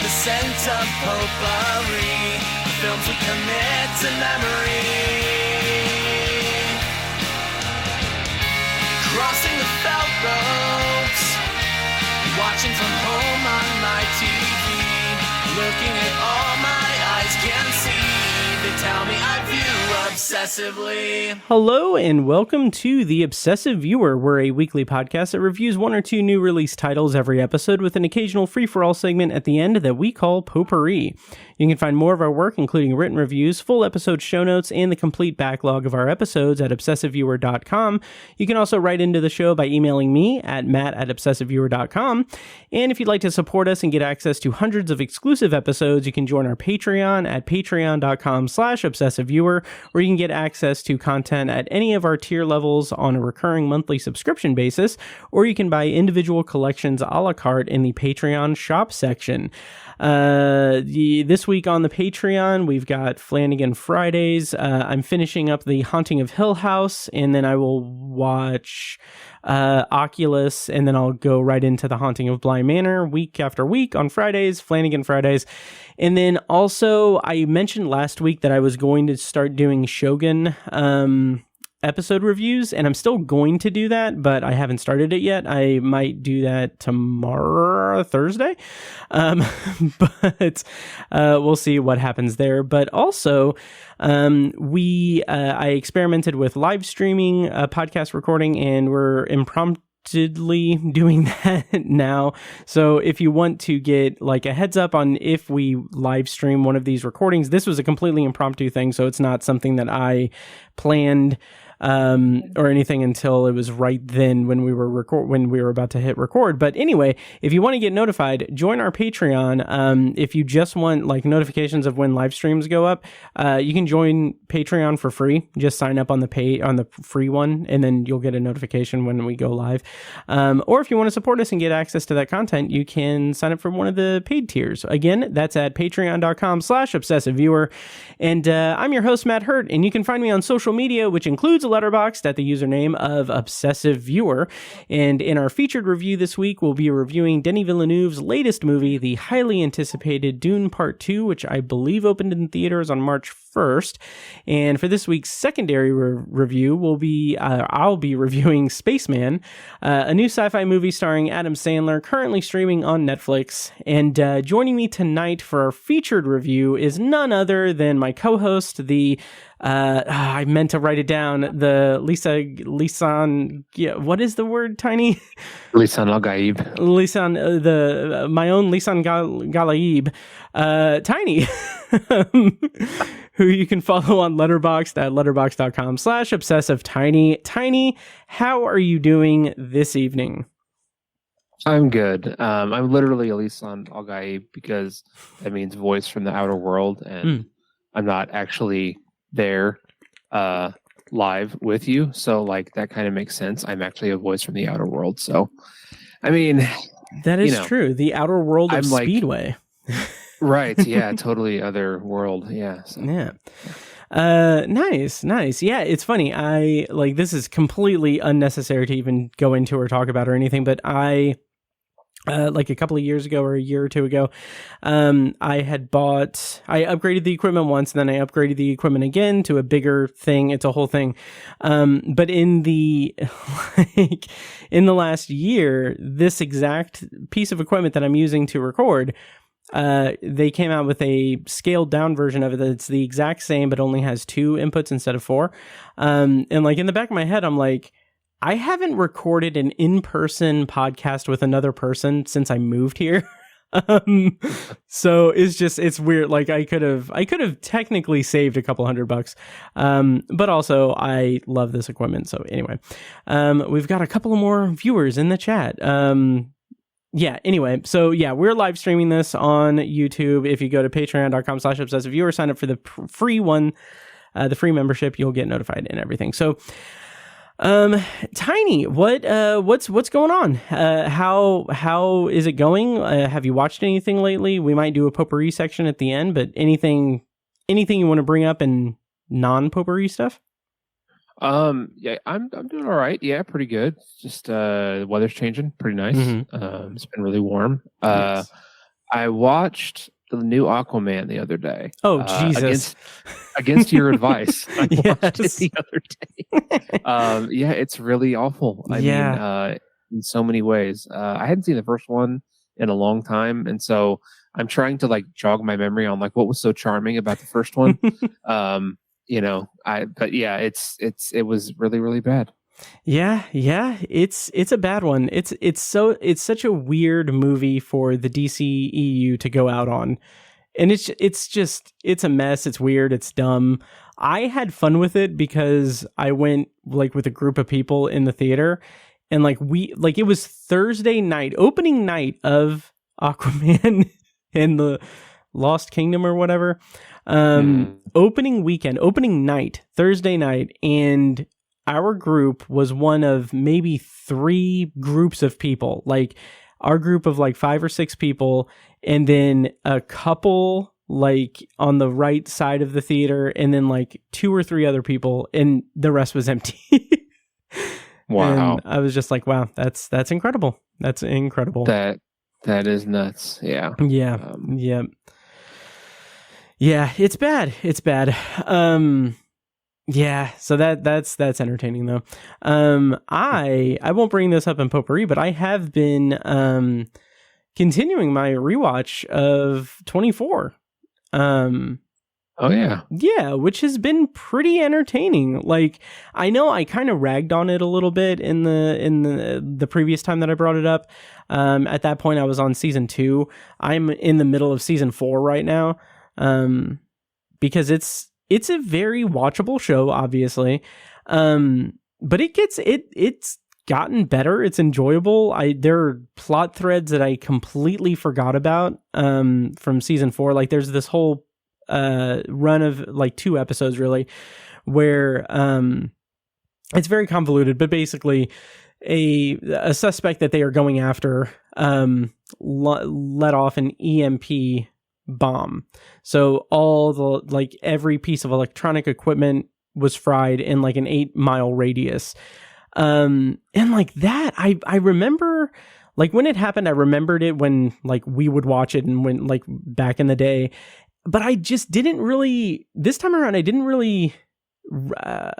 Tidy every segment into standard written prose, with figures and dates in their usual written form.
the scent of potpourri, films we commit to memory. Crossing the felt ropes, watching from home on my TV, looking at all my eyes can see. They tell me I view obsessively. Hello and welcome to The Obsessive Viewer. We're a weekly podcast that reviews one or two new release titles every episode with an occasional free-for-all segment at the end that we call potpourri. You can find more of our work, including written reviews, full episode show notes, and the complete backlog of our episodes at obsessiveviewer.com. You can also write into the show by emailing me at matt@obsessiveviewer.com. And if you'd like to support us and get access to hundreds of exclusive episodes, you can join our Patreon at patreon.com/obsessiveviewer, where you can get access to content at any of our tier levels on a recurring monthly subscription basis, or you can buy individual collections a la carte in the Patreon shop section. This week on the Patreon, we've got Flanagan Fridays. I'm finishing up The Haunting of Hill House, and then I will watch Oculus, and then I'll go right into The Haunting of Bly Manor week after week on Fridays, Flanagan Fridays. And then also, I mentioned last week that I was going to start doing Shōgun episode reviews, and I'm still going to do that, but I haven't started it yet. I might do that tomorrow, Thursday, but we'll see what happens there. But also, I experimented with live streaming podcast recording, and we're impromptu doing that now. So if you want to get like a heads up on if we live stream one of these recordings, this was a completely impromptu thing, so it's not something that I planned or anything until it was right then when we were about to hit record. But anyway, if you want to get notified, join our Patreon. If you just want like notifications of when live streams go up, you can join Patreon for free. Just sign up on the free one, and then you'll get a notification when we go live. Or if you want to support us and get access to that content, you can sign up for one of the paid tiers. Again, that's at patreon.com/obsessiveviewer. And I'm your host, Matt Hurt, and you can find me on social media, which includes Letterboxd at the username of Obsessive Viewer. And in our featured review this week, we'll be reviewing Denis Villeneuve's latest movie, the highly anticipated Dune Part 2, which I believe opened in theaters on March 1st. And for this week's secondary review, I'll be reviewing Spaceman, a new sci-fi movie starring Adam Sandler, currently streaming on Netflix. And joining me tonight for our featured review is none other than my co-host, I meant to write it down. The Lisan, what is the word, Tiny? Lisan Al-Gaib. My own Lisan Galaib, Tiny, who you can follow on Letterboxd at letterboxd.com/obsessivetiny. Tiny, how are you doing this evening? I'm good. I'm literally Lisan Al-Gaib because that means voice from the outer world, and I'm not actually there live with you, so like that kind of makes sense. I'm actually a voice from the outer world, so I mean that is true. The outer world of Speedway. Right, yeah, totally other world. Yeah. So. Yeah. Nice. Yeah, it's funny. This is completely unnecessary to even go into or talk about or anything, but I like a couple of years ago or a year or two ago, I upgraded the equipment once, and then I upgraded the equipment again to a bigger thing. It's a whole thing. But in the last year, this exact piece of equipment that I'm using to record, they came out with a scaled down version of it that's the exact same, but only has 2 inputs instead of 4. And like in the back of my head, I'm like, I haven't recorded an in-person podcast with another person since I moved here. So it's weird. Like I could have technically saved a couple $100. But also I love this equipment. So anyway, we've got a couple of more viewers in the chat. Anyway, so we're live streaming this on YouTube. If you go to patreon.com/obsessiveviewer, sign up for the free one, the free membership, you'll get notified and everything. So, Tiny, what's going on? How is it going? Have you watched anything lately? We might do a potpourri section at the end, but anything you want to bring up in non-potpourri stuff? Yeah, I'm doing all right. Yeah, pretty good. Just the weather's changing, pretty nice. Mm-hmm. It's been really warm. Nice. I watched the new Aquaman the other day. Oh, Jesus. Against your advice. I watched it Yes. the other day. Yeah, it's really awful. I mean, in so many ways. I hadn't seen the first one in a long time, and so I'm trying to like jog my memory on like what was so charming about the first one. But yeah, it was really, really bad. Yeah, it's a bad one. It's such a weird movie for the DCEU to go out on. And it's a mess. It's weird. It's dumb. I had fun with it because I went like with a group of people in the theater, and it was Thursday night, opening night of Aquaman and the Lost Kingdom or whatever. Opening night, Thursday night, and our group was one of maybe 3 groups of people. Like our group of like 5 or 6 people, and then a couple like on the right side of the theater, and then like 2 or 3 other people, and the rest was empty. Wow. And I was just like, wow, that's incredible. That's incredible. That is nuts. Yeah. Yeah. Yeah, it's bad. It's bad. Yeah, so that's entertaining though. I won't bring this up in potpourri, but I have been continuing my rewatch of 24. Oh yeah. Yeah, which has been pretty entertaining. Like, I know I kind of ragged on it a little bit in the previous time that I brought it up. At that point I was on season 2. I'm in the middle of season 4 right now. Because it's a very watchable show, obviously. But it's gotten better. It's enjoyable. There are plot threads that I completely forgot about from season 4. Like there's this whole run of like 2 episodes really where it's very convoluted, but basically a suspect that they are going after let off an EMP bomb. So all the like every piece of electronic equipment was fried in like an 8-mile radius. And like that, I remember like when it happened, I remembered it when like we would watch it and when like back in the day, but I just didn't really, this time around, I didn't really,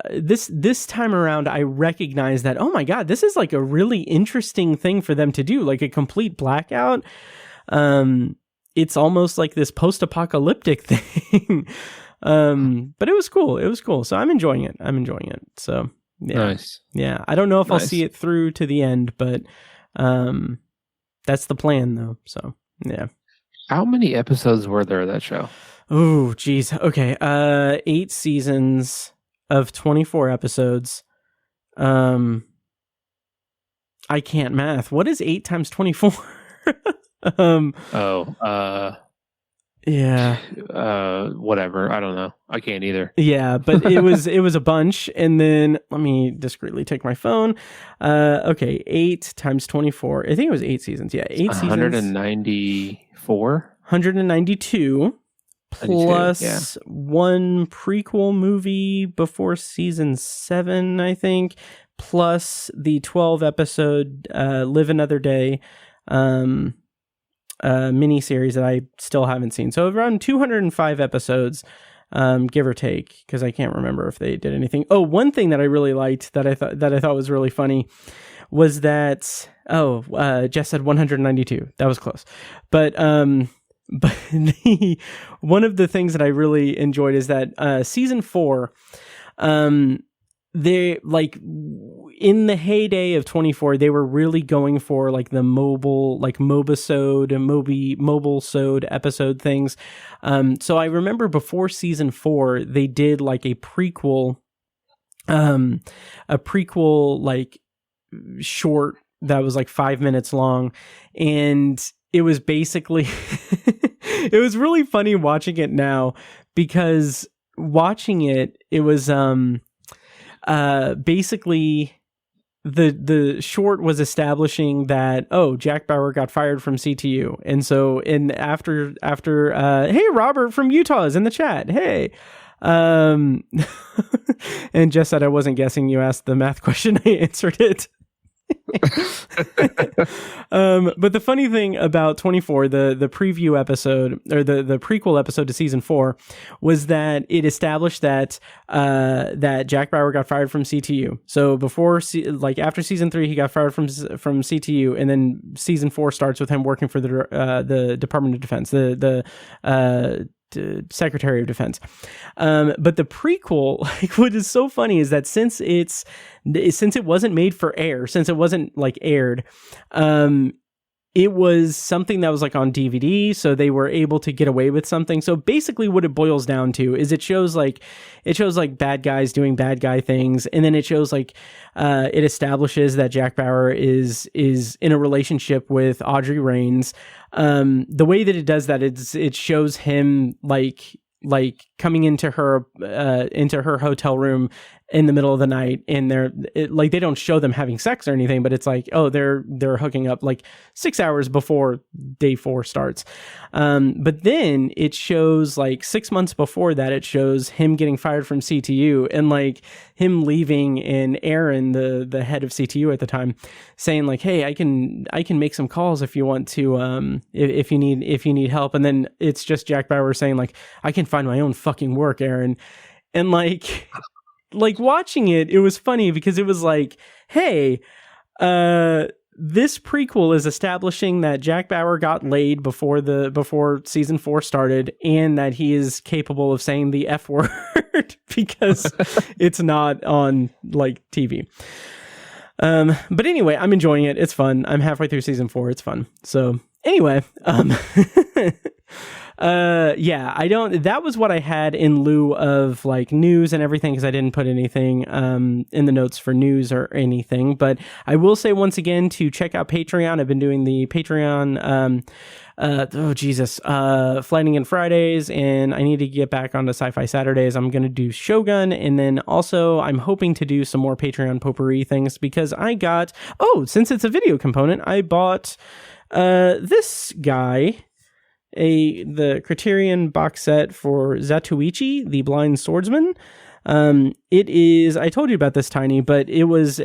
this time around, I recognized that, oh my God, this is like a really interesting thing for them to do, like a complete blackout. It's almost like this post-apocalyptic thing. But it was cool. So I'm enjoying it. So yeah. Nice. Yeah. I don't know if I'll see it through to the end, but that's the plan though. So yeah. How many episodes were there of that show? Oh, geez. Okay. 8 seasons of 24 episodes. I can't math. What is 8 times 24? Yeah. Whatever. I don't know. I can't either. Yeah, but it was a bunch. And then let me discreetly take my phone. Okay, 8 times 24. I think it was 8 seasons. Yeah, 8 seasons. 194? 192 plus one prequel movie before season 7, I think, plus the 12 episode Live Another Day miniseries that I still haven't seen. So around 205 episodes, give or take, because I can't remember if they did anything. Oh, one thing that I really liked that I thought was really funny was that Jess said 192. That was close, but one of the things that I really enjoyed is that season 4, they like in the heyday of 24, they were really going for like the mobile, like mobile-sode episode things. So I remember before season 4, they did like a prequel like short that was like 5 minutes long, and it was basically it was really funny watching it now, because watching it was basically the short was establishing that, Jack Bauer got fired from CTU, and so after hey, Robert from Utah is in the chat, hey, and Jess said I wasn't guessing, you asked the math question, I answered it. But the funny thing about 24, the preview episode or the prequel episode to season 4, was that it established that that Jack Bauer got fired from CTU. So before, after season 3, he got fired from CTU, and then season 4 starts with him working for the Department of Defense, the Secretary of Defense. But the prequel, what is so funny is that since it wasn't made for air, since it wasn't aired, it was something that was on DVD, so they were able to get away with something. So basically what it boils down to is it shows bad guys doing bad guy things, and then it shows it establishes that Jack Bauer is in a relationship with Audrey Raines. The way that it does that, it shows him coming into her hotel room in the middle of the night, and they don't show them having sex or anything, but it's they're hooking up 6 hours before day 4 starts. But then it shows 6 months before that, it shows him getting fired from CTU, and him leaving, and Aaron, the head of CTU at the time, saying hey, I can make some calls if you want to, if you need help. And then it's just Jack Bauer saying I can find my own fucking work, Aaron. And watching it was funny because it was hey, this prequel is establishing that Jack Bauer got laid before season 4 started, and that he is capable of saying the F word because it's not on TV. But anyway, I'm enjoying it. It's fun. I'm halfway through season 4. It's fun. So anyway, that was what I had in lieu of news and everything, because I didn't put anything in the notes for news or anything. But I will say once again to check out Patreon. I've been doing the Patreon Flighting in Fridays, and I need to get back onto Sci-Fi Saturdays. I'm going to do Shōgun, and then also I'm hoping to do some more Patreon potpourri things, because I got, since it's a video component, I bought this guy, the Criterion box set for Zatoichi, the Blind Swordsman. It is, I told you about this, Tiny, but it was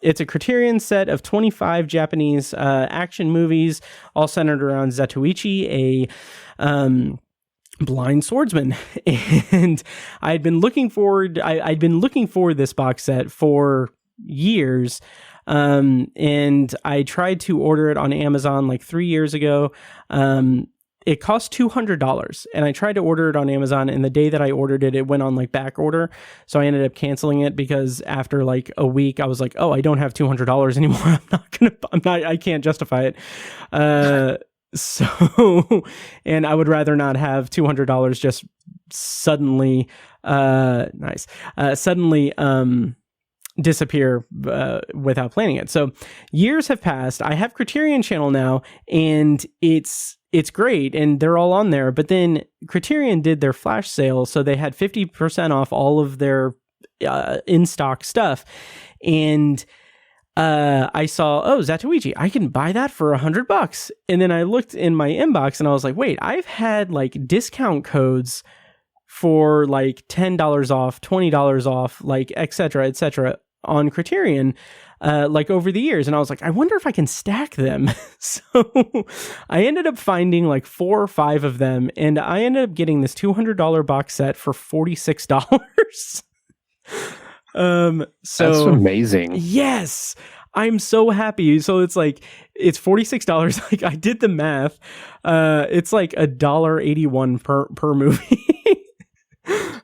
it's a Criterion set of 25 Japanese action movies, all centered around Zatoichi, a blind swordsman. And I'd been looking for this box set for years. And I tried to order it on Amazon 3 years ago. It cost $200, and I tried to order it on Amazon, and the day that I ordered it, it went on back order. So I ended up canceling it because after a week, I was I don't have $200 anymore. I can't justify it. So, and I would rather not have $200 just suddenly, disappear without planning it. So years have passed. I have Criterion channel now, and it's great, and they're all on there. But then Criterion did their flash sale, so they had 50% off all of their in stock stuff. And I saw, Zatoichi, I can buy that for $100. And then I looked in my inbox, and I was wait, I've had discount codes for $10 off, $20 off, et cetera, on Criterion, over the years. And I was I wonder if I can stack them. So I ended up finding 4 or 5 of them, and I ended up getting this $200 box set for $46. So that's amazing. Yes. I'm so happy. So it's it's $46. I did the math. It's $1.81 per movie.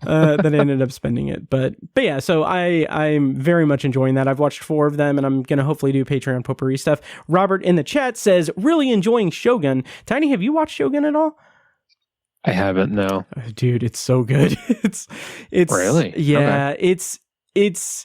That I ended up spending it, but yeah, so I'm very much enjoying that. I've watched 4 of them, and I'm gonna hopefully do Patreon potpourri stuff. Robert in the chat says, really enjoying Shōgun. Tiny, have you watched Shōgun at all? I haven't, no. Dude, it's so good. It's really, yeah. Okay. It's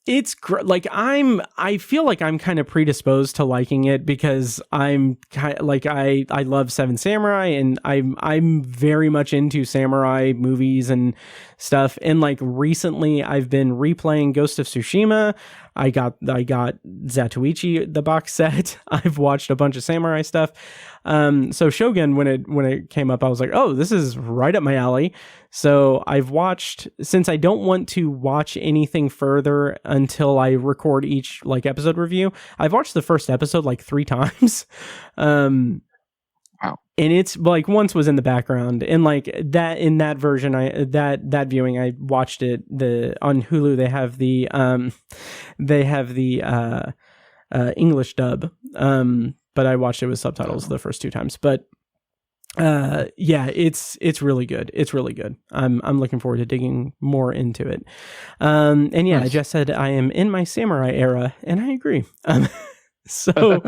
I feel I'm kind of predisposed to liking it because I'm kind I love Seven Samurai, and I'm very much into samurai movies and stuff. And recently I've been replaying Ghost of Tsushima. I got Zatoichi, the box set. I've watched a bunch of samurai stuff. So Shōgun, when it came up, I was like, oh, this is right up my alley. So I've watched, since I don't want to watch anything further until I record each like episode review, I've watched the first episode like 3 times. Wow. And it's like once was in the background, and like that in that version, that viewing, I watched it on Hulu. They have the English dub, but I watched it with subtitles the first 2 times. But yeah, it's really good. It's really good. I'm looking forward to digging more into it. And yeah, I just said I am in my samurai era, and I agree. So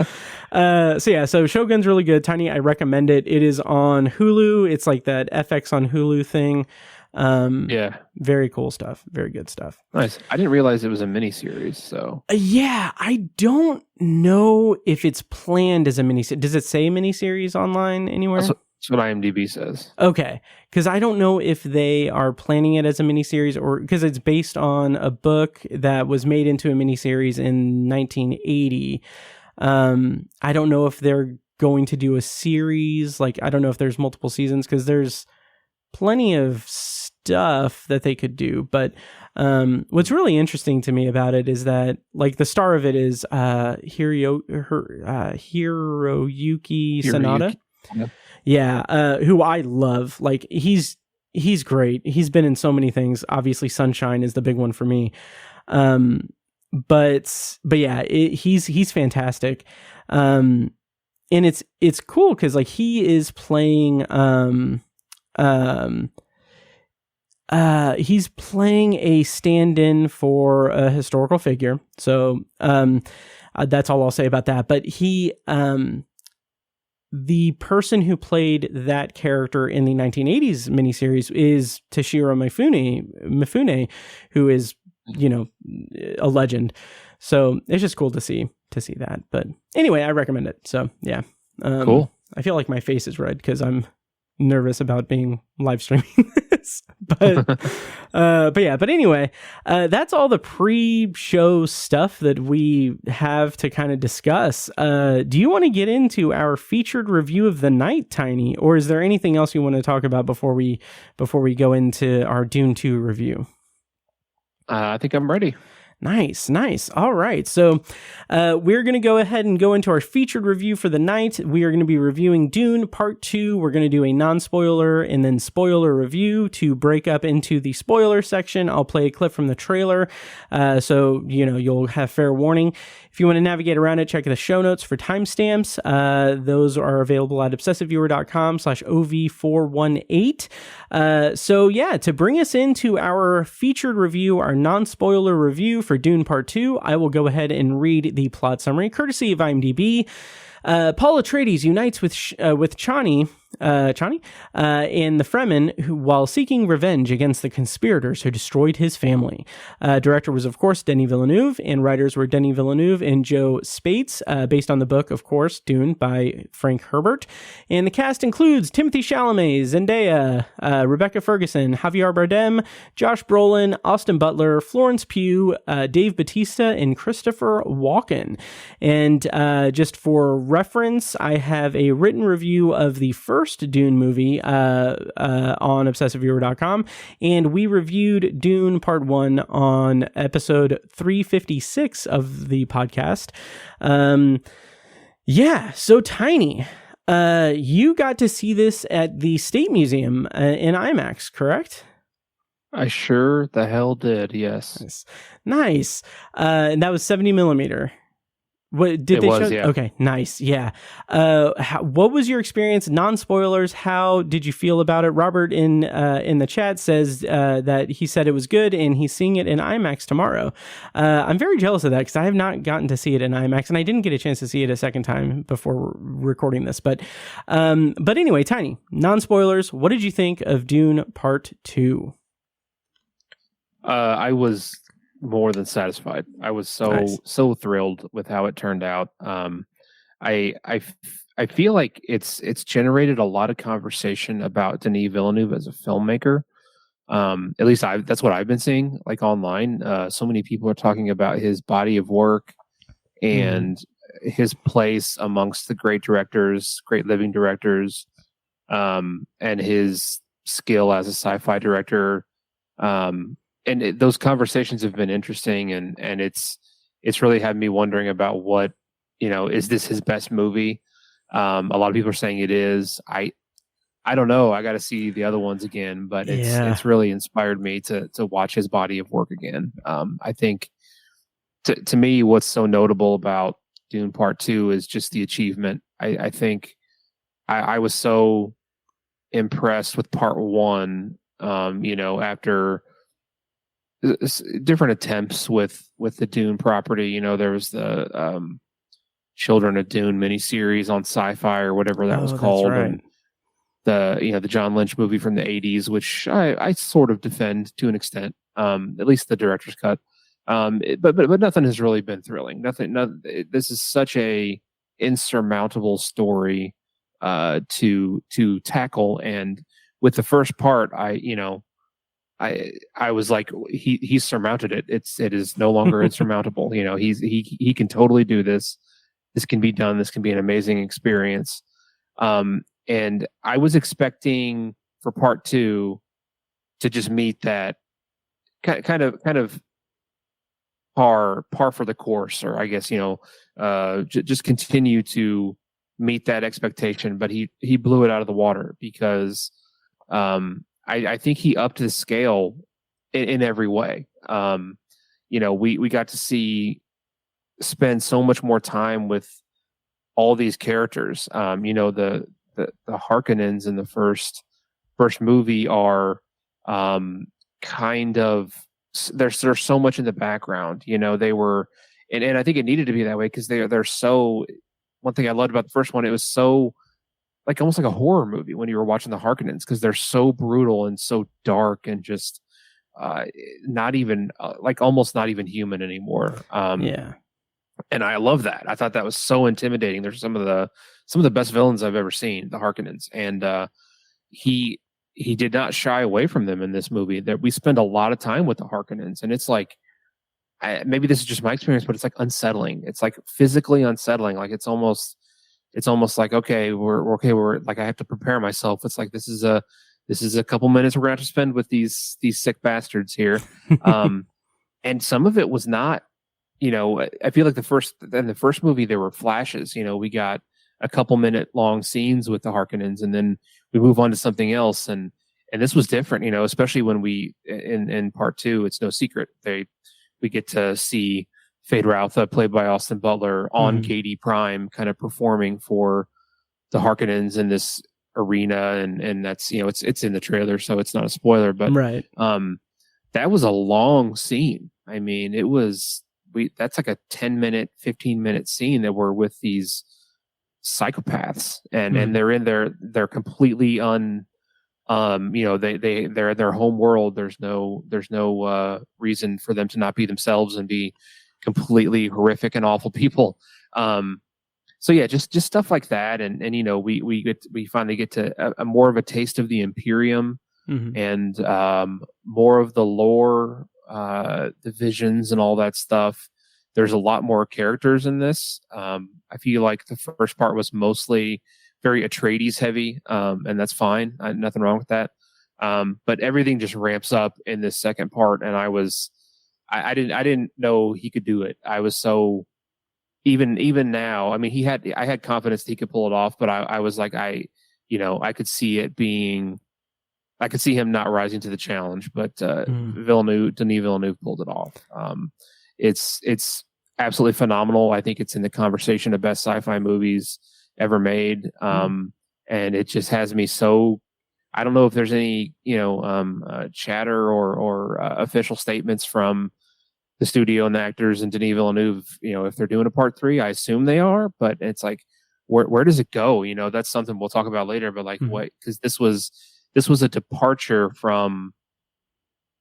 Shogun's really good. Tiny, I recommend it. It is on Hulu. It's like that FX on Hulu thing. Yeah. Very cool stuff. Very good stuff. Nice. I didn't realize it was a miniseries, so. Yeah, I don't know if it's planned as a miniseries. Does it say miniseries online anywhere? That's what IMDb says. Okay, because I don't know if they are planning it as a miniseries, or because it's based on a book that was made into a miniseries in 1980. I don't know if they're going to do a series. Like, I don't know if there's multiple seasons, because there's plenty of stuff that they could do. But what's really interesting to me about it is that, like, the star of it is Hiroyuki Sanada. Yeah, who I love. Like, he's great. He's been in so many things. Obviously, Sunshine is the big one for me. But yeah, he's fantastic. And it's cool because like he is playing he's playing a stand-in for a historical figure. So that's all I'll say about that. But he the person who played that character in the 1980s miniseries is Toshiro Mifune, who is, you know, a legend. So it's just cool to see that. But anyway, I recommend it. So yeah. Cool. I feel like my face is red because I'm nervous about being live streaming this. But anyway, that's all the pre-show stuff that we have to kind of discuss. Do you want to get into our featured review of the night, Tiny, or is there anything else you want to talk about before we go into our Dune 2 review? I think I'm ready. Nice. All right. So we're going to go ahead and go into our featured review for the night. We are going to be reviewing Dune Part 2. We're going to do a non-spoiler and then spoiler review to break up into the spoiler section. I'll play a clip from the trailer, so you know you'll have fair warning. If you want to navigate around it, check the show notes for timestamps. Those are available at obsessiveviewer.com/OV418. So yeah, to bring us into our featured review, our non-spoiler review for Dune Part 2, I will go ahead and read the plot summary, courtesy of IMDb. Paul Atreides unites with Chani and the Fremen, who, while seeking revenge against the conspirators who destroyed his family. Director was, of course, Denis Villeneuve, and writers were Denis Villeneuve and Joe Spates, based on the book, of course, Dune by Frank Herbert. And the cast includes Timothée Chalamet, Zendaya, Rebecca Ferguson, Javier Bardem, Josh Brolin, Austin Butler, Florence Pugh, Dave Bautista, and Christopher Walken. And just for reference, I have a written review of the first Dune movie on obsessiveviewer.com, and we reviewed Dune Part 1 on episode 356 of the podcast. Yeah, so Tiny, you got to see this at the State Museum in IMAX, correct? I sure the hell did, yes. Nice. And that was 70 millimeter. What did they show? Yeah. Okay, nice. Yeah. What was your experience? Non-spoilers. How did you feel about it? Robert in the chat says that he said it was good and he's seeing it in IMAX tomorrow. I'm very jealous of that because I have not gotten to see it in IMAX, and I didn't get a chance to see it a second time before recording this. But anyway, Tiny, non-spoilers. What did you think of Dune Part 2? I was more than satisfied. I was so thrilled with how it turned out. I feel like it's generated a lot of conversation about Denis Villeneuve as a filmmaker. At least that's what I've been seeing, like online. So many people are talking about his body of work, and his place amongst the great directors, great living directors, and his skill as a sci-fi director. Those conversations have been interesting, and it's really had me wondering about what, is this his best movie? A lot of people are saying it is. I don't know. I got to see the other ones again, but it's really inspired me to watch his body of work again. I think to me, what's so notable about Dune Part 2 is just the achievement. I think I was so impressed with Part 1, after different attempts with the Dune property. There was the Children of Dune miniseries on Sci-Fi or whatever that was called. That's right. And the John Lynch movie from the 80s, which I sort of defend to an extent, at least the director's cut. But nothing has really been thrilling. This is such a insurmountable story to tackle. And with the first part, I was like, he surmounted it. It is no longer insurmountable. He can totally do this. This can be done. This can be an amazing experience. And I was expecting for Part 2 to just meet that kind of par for the course, or I guess just continue to meet that expectation. But he blew it out of the water because I think he upped the scale in every way. We got to spend so much more time with all these characters. The Harkonnens in the first movie are kind of, there's so much in the background. They were, and I think it needed to be that way because they're so. One thing I loved about the first one, it was so almost like a horror movie when you were watching the Harkonnens, because they're so brutal and so dark and just not even almost not even human anymore. And I love that. I thought that was so intimidating. There's some of the best villains I've ever seen, the Harkonnens, and he did not shy away from them in this movie. That we spend a lot of time with the Harkonnens, and it's like, maybe this is just my experience, but it's like unsettling. It's like physically unsettling. Like it's almost like, okay, we're like, I have to prepare myself. It's like this is a couple minutes we're going to have to spend with these sick bastards here. And some of it was not. I feel like in the first movie there were flashes. We got a couple minute long scenes with the Harkonnens, and then we move on to something else. And this was different, especially when we in Part 2. It's no secret we get to see Feyd-Rautha, played by Austin Butler, on KD Prime, kind of performing for the Harkonnens in this arena, and that's it's in the trailer, so it's not a spoiler. But right, that was a long scene. I mean, it was. That's like a 10-minute, 15-minute scene that we're with these psychopaths, and they're in they're completely they're in their home world. There's no reason for them to not be themselves and be completely horrific and awful people. So yeah, just stuff like that, and we finally get to a more of a taste of the Imperium, and more of the lore. The visions and all that stuff. There's a lot more characters in this. I feel like the first part was mostly very Atreides heavy, and that's fine. Nothing wrong with that. But everything just ramps up in this second part, and I didn't know he could do it. I was so even now. I mean, I had confidence that he could pull it off, but I was like, I could see it being. I could see him not rising to the challenge, but Denis Villeneuve pulled it off. It's absolutely phenomenal. I think it's in the conversation of best sci-fi movies ever made, and it just has me so. I don't know if there's any chatter or official statements from the studio and the actors and Denis Villeneuve. If they're doing a part 3, I assume they are, but it's like, where does it go? That's something we'll talk about later. But like, what? Because this was a departure from,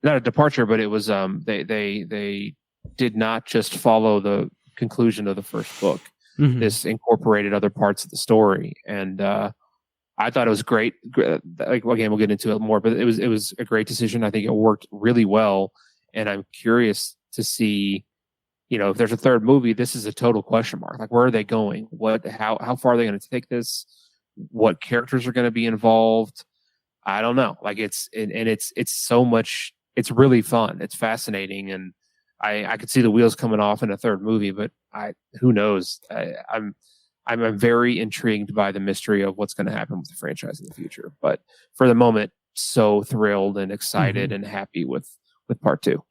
not a departure, but it was they did not just follow the conclusion of the first book. This incorporated other parts of the story, and I thought it was great. Like, again, we'll get into it more, but it was a great decision. I think it worked really well, and I'm curious to see, if there's a third movie, this is a total question mark. Like, where are they going? How far are they going to take this? What characters are going to be involved? I don't know. Like, it's so much. It's really fun. It's fascinating, and I could see the wheels coming off in a third movie, but who knows? I'm very intrigued by the mystery of what's going to happen with the franchise in the future. But for the moment, so thrilled and excited and happy with part 2.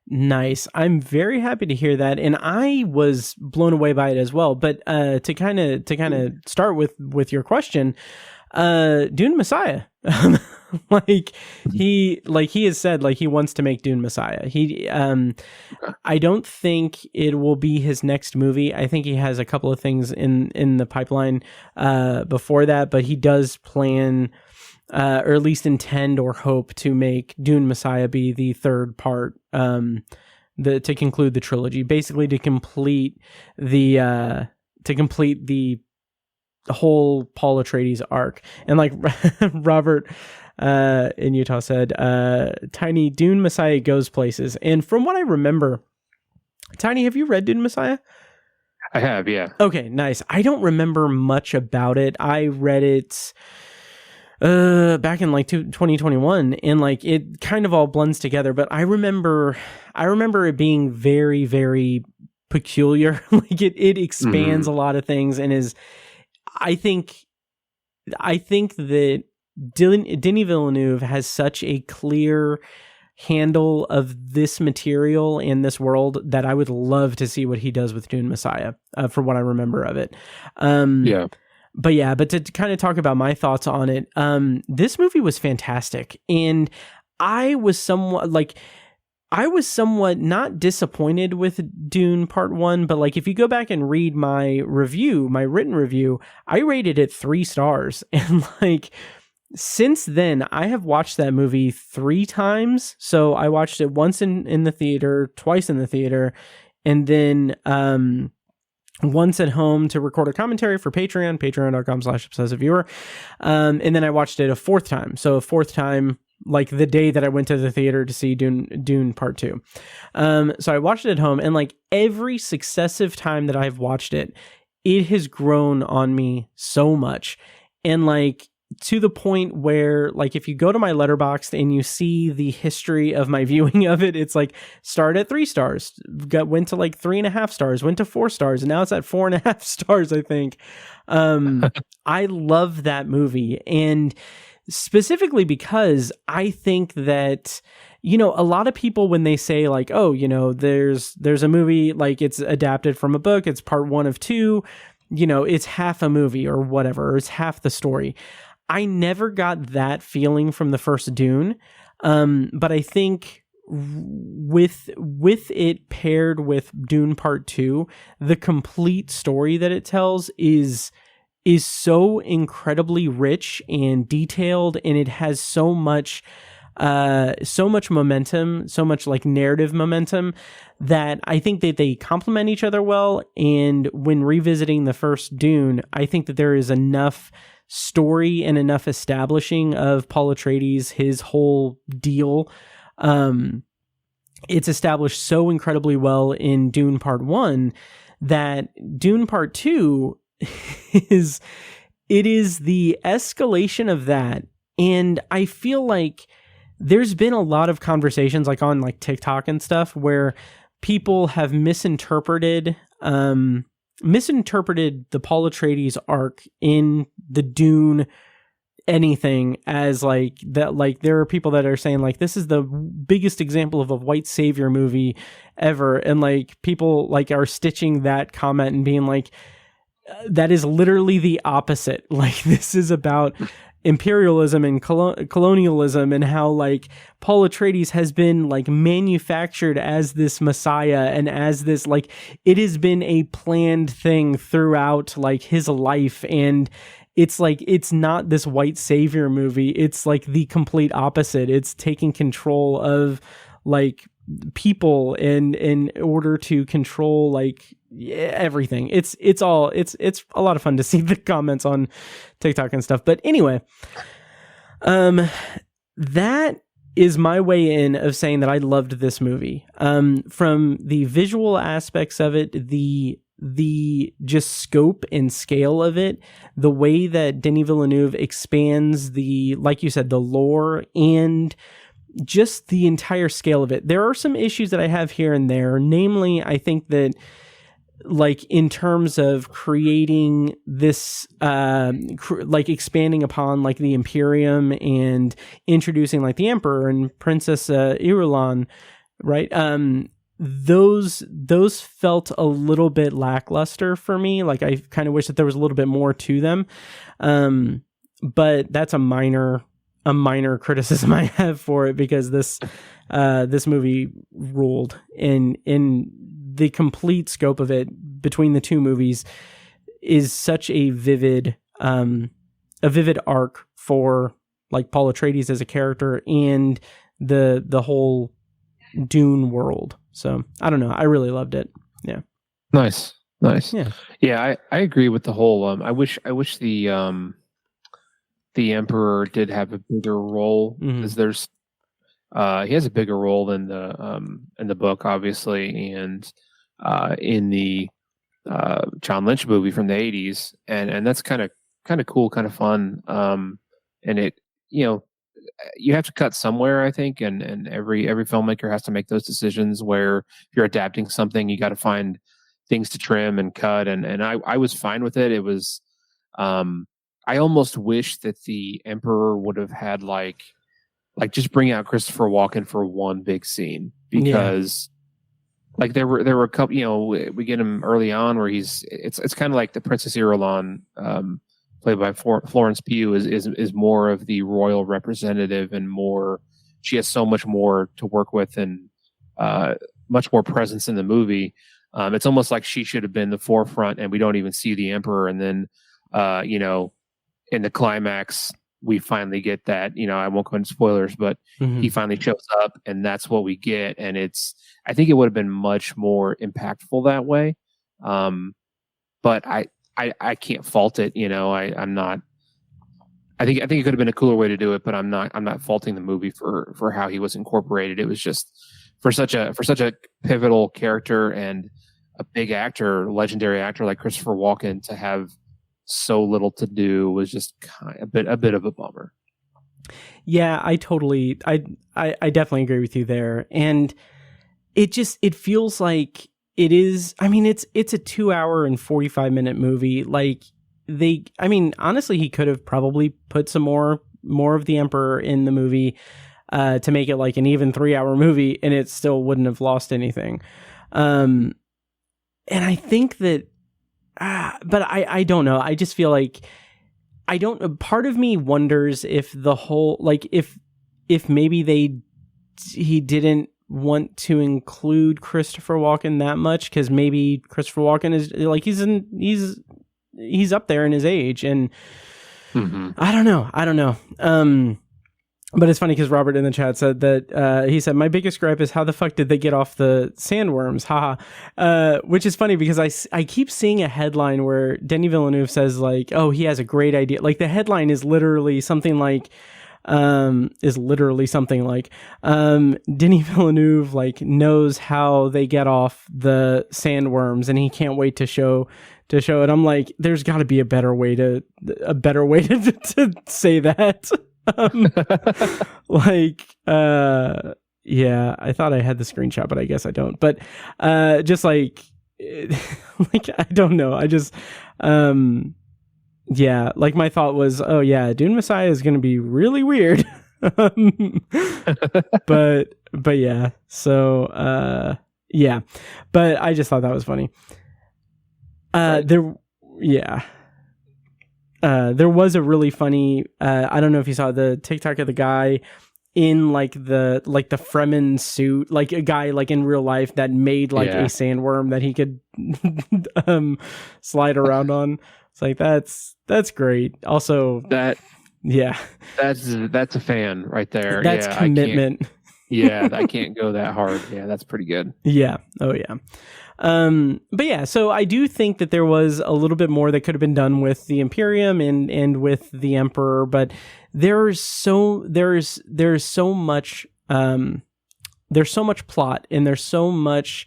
Nice. I'm very happy to hear that, and I was blown away by it as well. But to kind of start with your question, Dune Messiah. he has said, like, he wants to make Dune Messiah. I don't think it will be his next movie. I think he has a couple of things in the pipeline before that, but he does plan, or at least intend or hope to make Dune Messiah be the third part, to conclude the trilogy, basically to complete the whole Paul Atreides arc. And like Robert in Utah said, Tiny, Dune Messiah goes places. And from what I remember, Tiny, have you read Dune Messiah? I have, yeah. Okay, nice. I don't remember much about it. I read it back in like 2021, and like it kind of all blends together. But I remember it being very, very peculiar. Like it expands a lot of things, and is, I think that Denis Villeneuve has such a clear handle of this material and this world that I would love to see what he does with Dune Messiah, from what I remember of it. But to kind of talk about my thoughts on it, this movie was fantastic, and I was somewhat not disappointed with Dune Part 1, but like if you go back and read my written review, I rated it 3 stars. And like since then, I have watched that movie 3 times. So I watched it once in the theater, twice in the theater, and then once at home to record a commentary for patreon.com/obsessiveviewer. And then I watched it a 4th time. So a 4th time, like the day that I went to the theater to see Dune Part 2. So I watched it at home, and like every successive time that I've watched it, it has grown on me so much. And like to the point where, like, if you go to my Letterboxd and you see the history of my viewing of it, it's like started at 3 stars, went to like 3.5 stars, went to 4 stars, and now it's at 4.5 stars, I think. I love that movie, and specifically because I think that, a lot of people, when they say like, oh, there's a movie, like it's adapted from a book, it's part 1 of 2, it's half a movie or whatever, or it's half the story. I never got that feeling from the first Dune. But I think with it paired with Dune Part 2, the complete story that it tells is so incredibly rich and detailed, and it has so much momentum, so much like narrative momentum, that I think that they complement each other well. And when revisiting the first Dune, I think that there is enough story and enough establishing of Paul Atreides, his whole deal. It's established so incredibly well in Dune Part 1 that Dune Part 2 is the escalation of that. And I feel like there's been a lot of conversations like on like TikTok and stuff where people have misinterpreted the Paul Atreides arc in the Dune anything as like that. Like there are people that are saying like this is the biggest example of a white savior movie ever, and like people like are stitching that comment and being like, that is literally the opposite. Like this is about imperialism and colonialism, and how like Paul Atreides has been like manufactured as this messiah, and as this, like, it has been a planned thing throughout like his life. And it's like, it's not this white savior movie. It's like the complete opposite. It's taking control of like people in order to control like everything. It's a lot of fun to see the comments on TikTok and stuff. But anyway, that is my way in of saying that I loved this movie. From the visual aspects of it, the just scope and scale of it, the way that Denis Villeneuve expands like you said, the lore and just the entire scale of it. There are some issues that I have here and there. Namely, I think that like in terms of creating this, like expanding upon like the Imperium and introducing like the Emperor and Princess Irulan, right? Those felt a little bit lackluster for me. Like I kind of wish that there was a little bit more to them. But that's a minor criticism I have for it, because this movie ruled in the complete scope of it between the two movies is such a vivid arc for like Paul Atreides as a character and the whole Dune world. So I don't know. I really loved it. Yeah. Nice. Yeah. I agree with the whole. I wish the Emperor did have a bigger role, because there's he has a bigger role in the book, obviously, and in the John Lynch movie from the 80s, and that's kind of cool, kind of fun. And it, you have to cut somewhere, I think, and every filmmaker has to make those decisions where if you're adapting something, you got to find things to trim and cut, and I was fine with it. It was I almost wish that the Emperor would have had like just bring out Christopher Walken for one big scene, because like there were a couple, we get him early on where it's kind of like the Princess Irulan, played by Florence Pugh, is more of the royal representative, and more, she has so much more to work with and much more presence in the movie. It's almost like she should have been the forefront, and we don't even see the Emperor. And then, in the climax, we finally get that, I won't go into spoilers, but he finally shows up, and that's what we get. And I think it would have been much more impactful that way. But I can't fault it. I'm not, I think it could have been a cooler way to do it, but I'm not faulting the movie for how he was incorporated. It was just for such a pivotal character and a big actor, legendary actor like Christopher Walken, to have so little to do was just a bit of a bummer. Yeah, I definitely agree with you there. And it feels like it is, I mean, it's a 2 hour and 45 minute movie. Like honestly, he could have probably put some more of the Emperor in the movie, to make it like an even 3 hour movie, and it still wouldn't have lost anything. And I think that, but I don't know. I just feel like part of me wonders if the whole, like if maybe he didn't want to include Christopher Walken that much, because maybe Christopher Walken is like, he's up there in his age, and I don't know. But it's funny because Robert in the chat said that he said, my biggest gripe is how the fuck did they get off the sandworms? Haha. Which is funny because I keep seeing a headline where Denis Villeneuve says like, oh, he has a great idea. Like the headline is literally something like, Denis Villeneuve like knows how they get off the sandworms, and he can't wait to show it. I'm like, there's got to be a better way to say that. Yeah, I thought I had the screenshot, but I guess I don't. But just like I don't know. I just yeah, like my thought was, oh yeah, Dune Messiah is going to be really weird. but yeah, so yeah, but I just thought that was funny. There was a really funny, I don't know if you saw the TikTok of the guy in like the Fremen suit, like a guy like in real life that made like a sandworm that he could slide around on. It's like, that's great. Also, that's a fan right there. That's commitment. Yeah, I can't go that hard. Yeah, that's pretty good. Yeah. Oh yeah. But yeah, so I do think that there was a little bit more that could have been done with the Imperium and with the Emperor, but there's so much there's so much plot and there's so much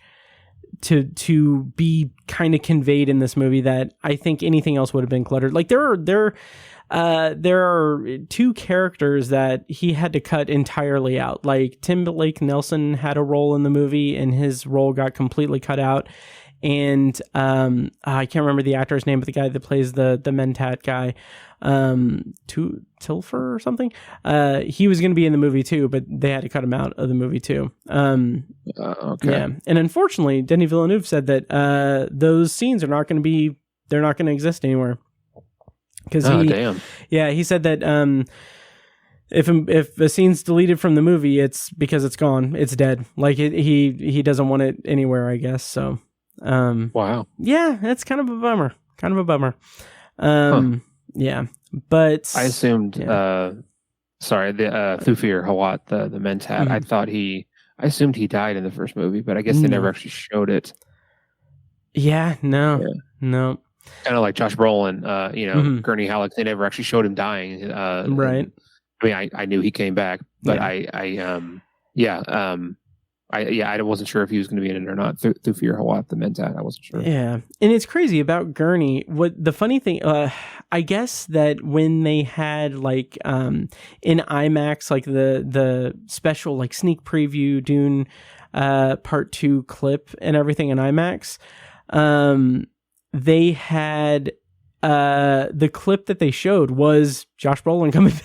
to be kind of conveyed in this movie that I think anything else would have been cluttered. Like there are two characters that he had to cut entirely out. Like Tim Blake Nelson had a role in the movie and his role got completely cut out. And I can't remember the actor's name, but the guy that plays the Mentat guy, Tilfer or something. He was going to be in the movie too, but they had to cut him out of the movie too. Okay. Yeah, and unfortunately, Denis Villeneuve said that those scenes are not going to be. They're not going to exist anywhere. Because he said that if a scene's deleted from the movie, it's because it's gone, it's dead. Like he doesn't want it anywhere, I guess. So, wow, yeah, that's kind of a bummer. Yeah, but I assumed. Yeah. Sorry, the Thufir Hawat, the Mentat. Mm-hmm. I assumed he died in the first movie, but I guess they never actually showed it. Yeah, no. Kind of like Josh Brolin, Gurney Halleck. They never actually showed him dying. Right. I mean, I knew he came back, but yeah. I wasn't sure if he was going to be in it or not. Thufir Hawat, the Mentat, I wasn't sure. Yeah, and it's crazy about Gurney. What the funny thing, I guess that when they had like in IMAX, like the special like sneak preview Dune Part 2 clip and everything in IMAX, they had the clip that they showed was Josh Brolin coming back.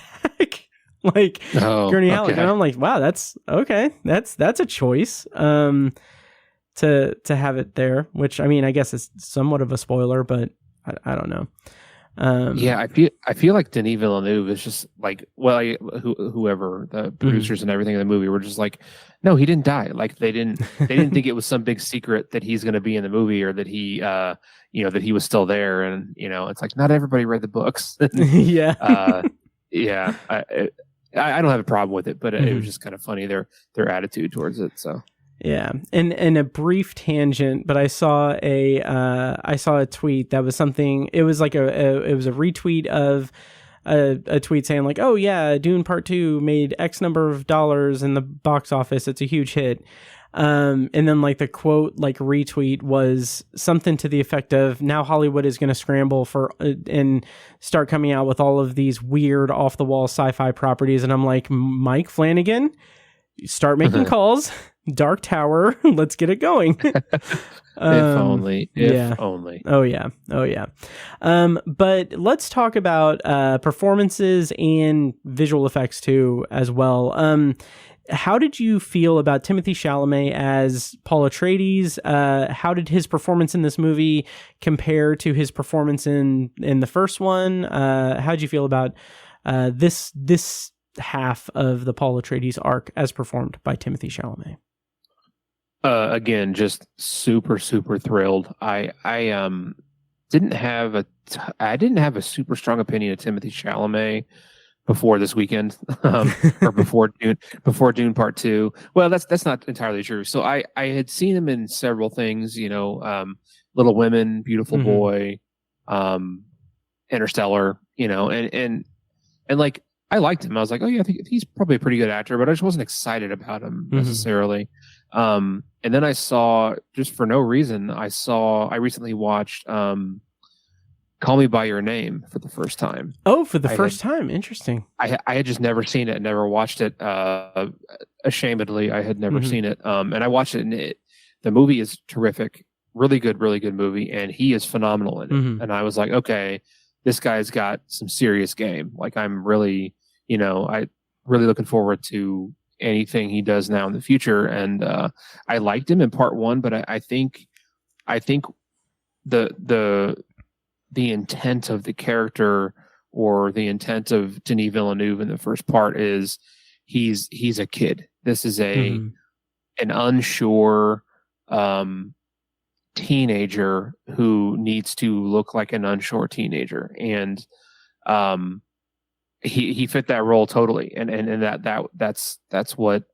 Like Gurney Halleck, and I'm like, wow, that's okay. That's a choice to have it there. Which I mean, I guess is somewhat of a spoiler, but I don't know. I feel like Denis Villeneuve is just like, well, whoever the producers and everything in the movie were just like, no, he didn't die. Like they didn't think it was some big secret that he's going to be in the movie or that he that he was still there. And it's like not everybody read the books. Yeah. I don't have a problem with it, but it was just kind of funny their attitude towards it. So yeah, and a brief tangent, but I saw a tweet that was something. It was like it was a retweet of a tweet saying like, oh yeah, Dune Part 2 made X number of dollars in the box office. It's a huge hit. And then like the quote like retweet was something to the effect of, now Hollywood is going to scramble for and start coming out with all of these weird off the wall sci-fi properties. And I'm like, Mike Flanagan, start making calls. Dark Tower, let's get it going. If only. Oh yeah. But let's talk about performances and visual effects too as well. How did you feel about Timothée Chalamet as Paul Atreides? How did his performance in this movie compare to his performance in the first one? How did you feel about this half of the Paul Atreides arc as performed by Timothée Chalamet? Again, just super thrilled. I didn't have a super strong opinion of Timothée Chalamet before this weekend, or before Dune Part 2. Well, that's not entirely true. So I had seen him in several things, Little Women, Beautiful Boy, Interstellar, and like I liked him. I was like, oh yeah, I think he's probably a pretty good actor, but I just wasn't excited about him necessarily. And then I saw, just for no reason, I recently watched Call Me by Your Name for the first time. Oh, for the first time. Interesting. I had just never seen it, never watched it. Ashamedly, I had never seen it. And I watched it, and the movie is terrific. Really good movie. And he is phenomenal in it. And I was like, okay, this guy's got some serious game. Like I'm really, I really looking forward to anything he does now in the future. And I liked him in Part 1, but I think the intent of the character, or the intent of Denis Villeneuve in the first part, is he's a kid. This is an unsure teenager who needs to look like an unsure teenager, and he fit that role totally, and that's what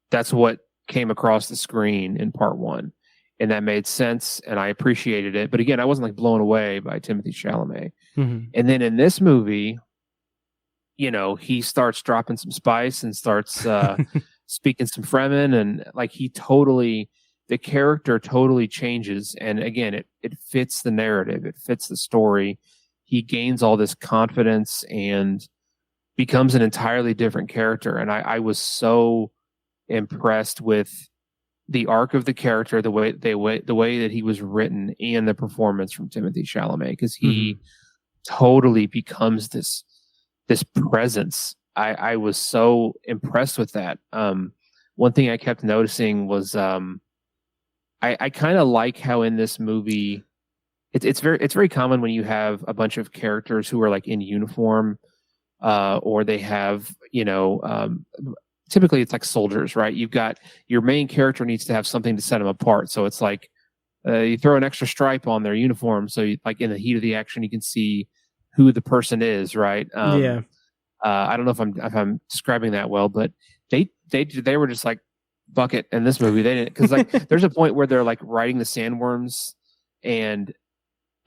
that's what came across the screen in part one. And that made sense, and I appreciated it. But again, I wasn't like blown away by Timothée Chalamet. Mm-hmm. And then in this movie, he starts dropping some spice and starts speaking some Fremen, and like the character totally changes. And again, it fits the narrative, it fits the story. He gains all this confidence and becomes an entirely different character. And I was so impressed with the arc of the character, the way that he was written, and the performance from Timothée Chalamet, because he totally becomes this presence. I was so impressed with that. One thing I kept noticing was I kind of like how in this movie it's very common when you have a bunch of characters who are like in uniform, or they have typically it's like soldiers, right? You've got your main character needs to have something to set them apart. So it's like you throw an extra stripe on their uniform, so like in the heat of the action, you can see who the person is, right? Yeah. I don't know if I'm describing that well, but they were just like bucket in this movie. They didn't, because like there's a point where they're like riding the sandworms, and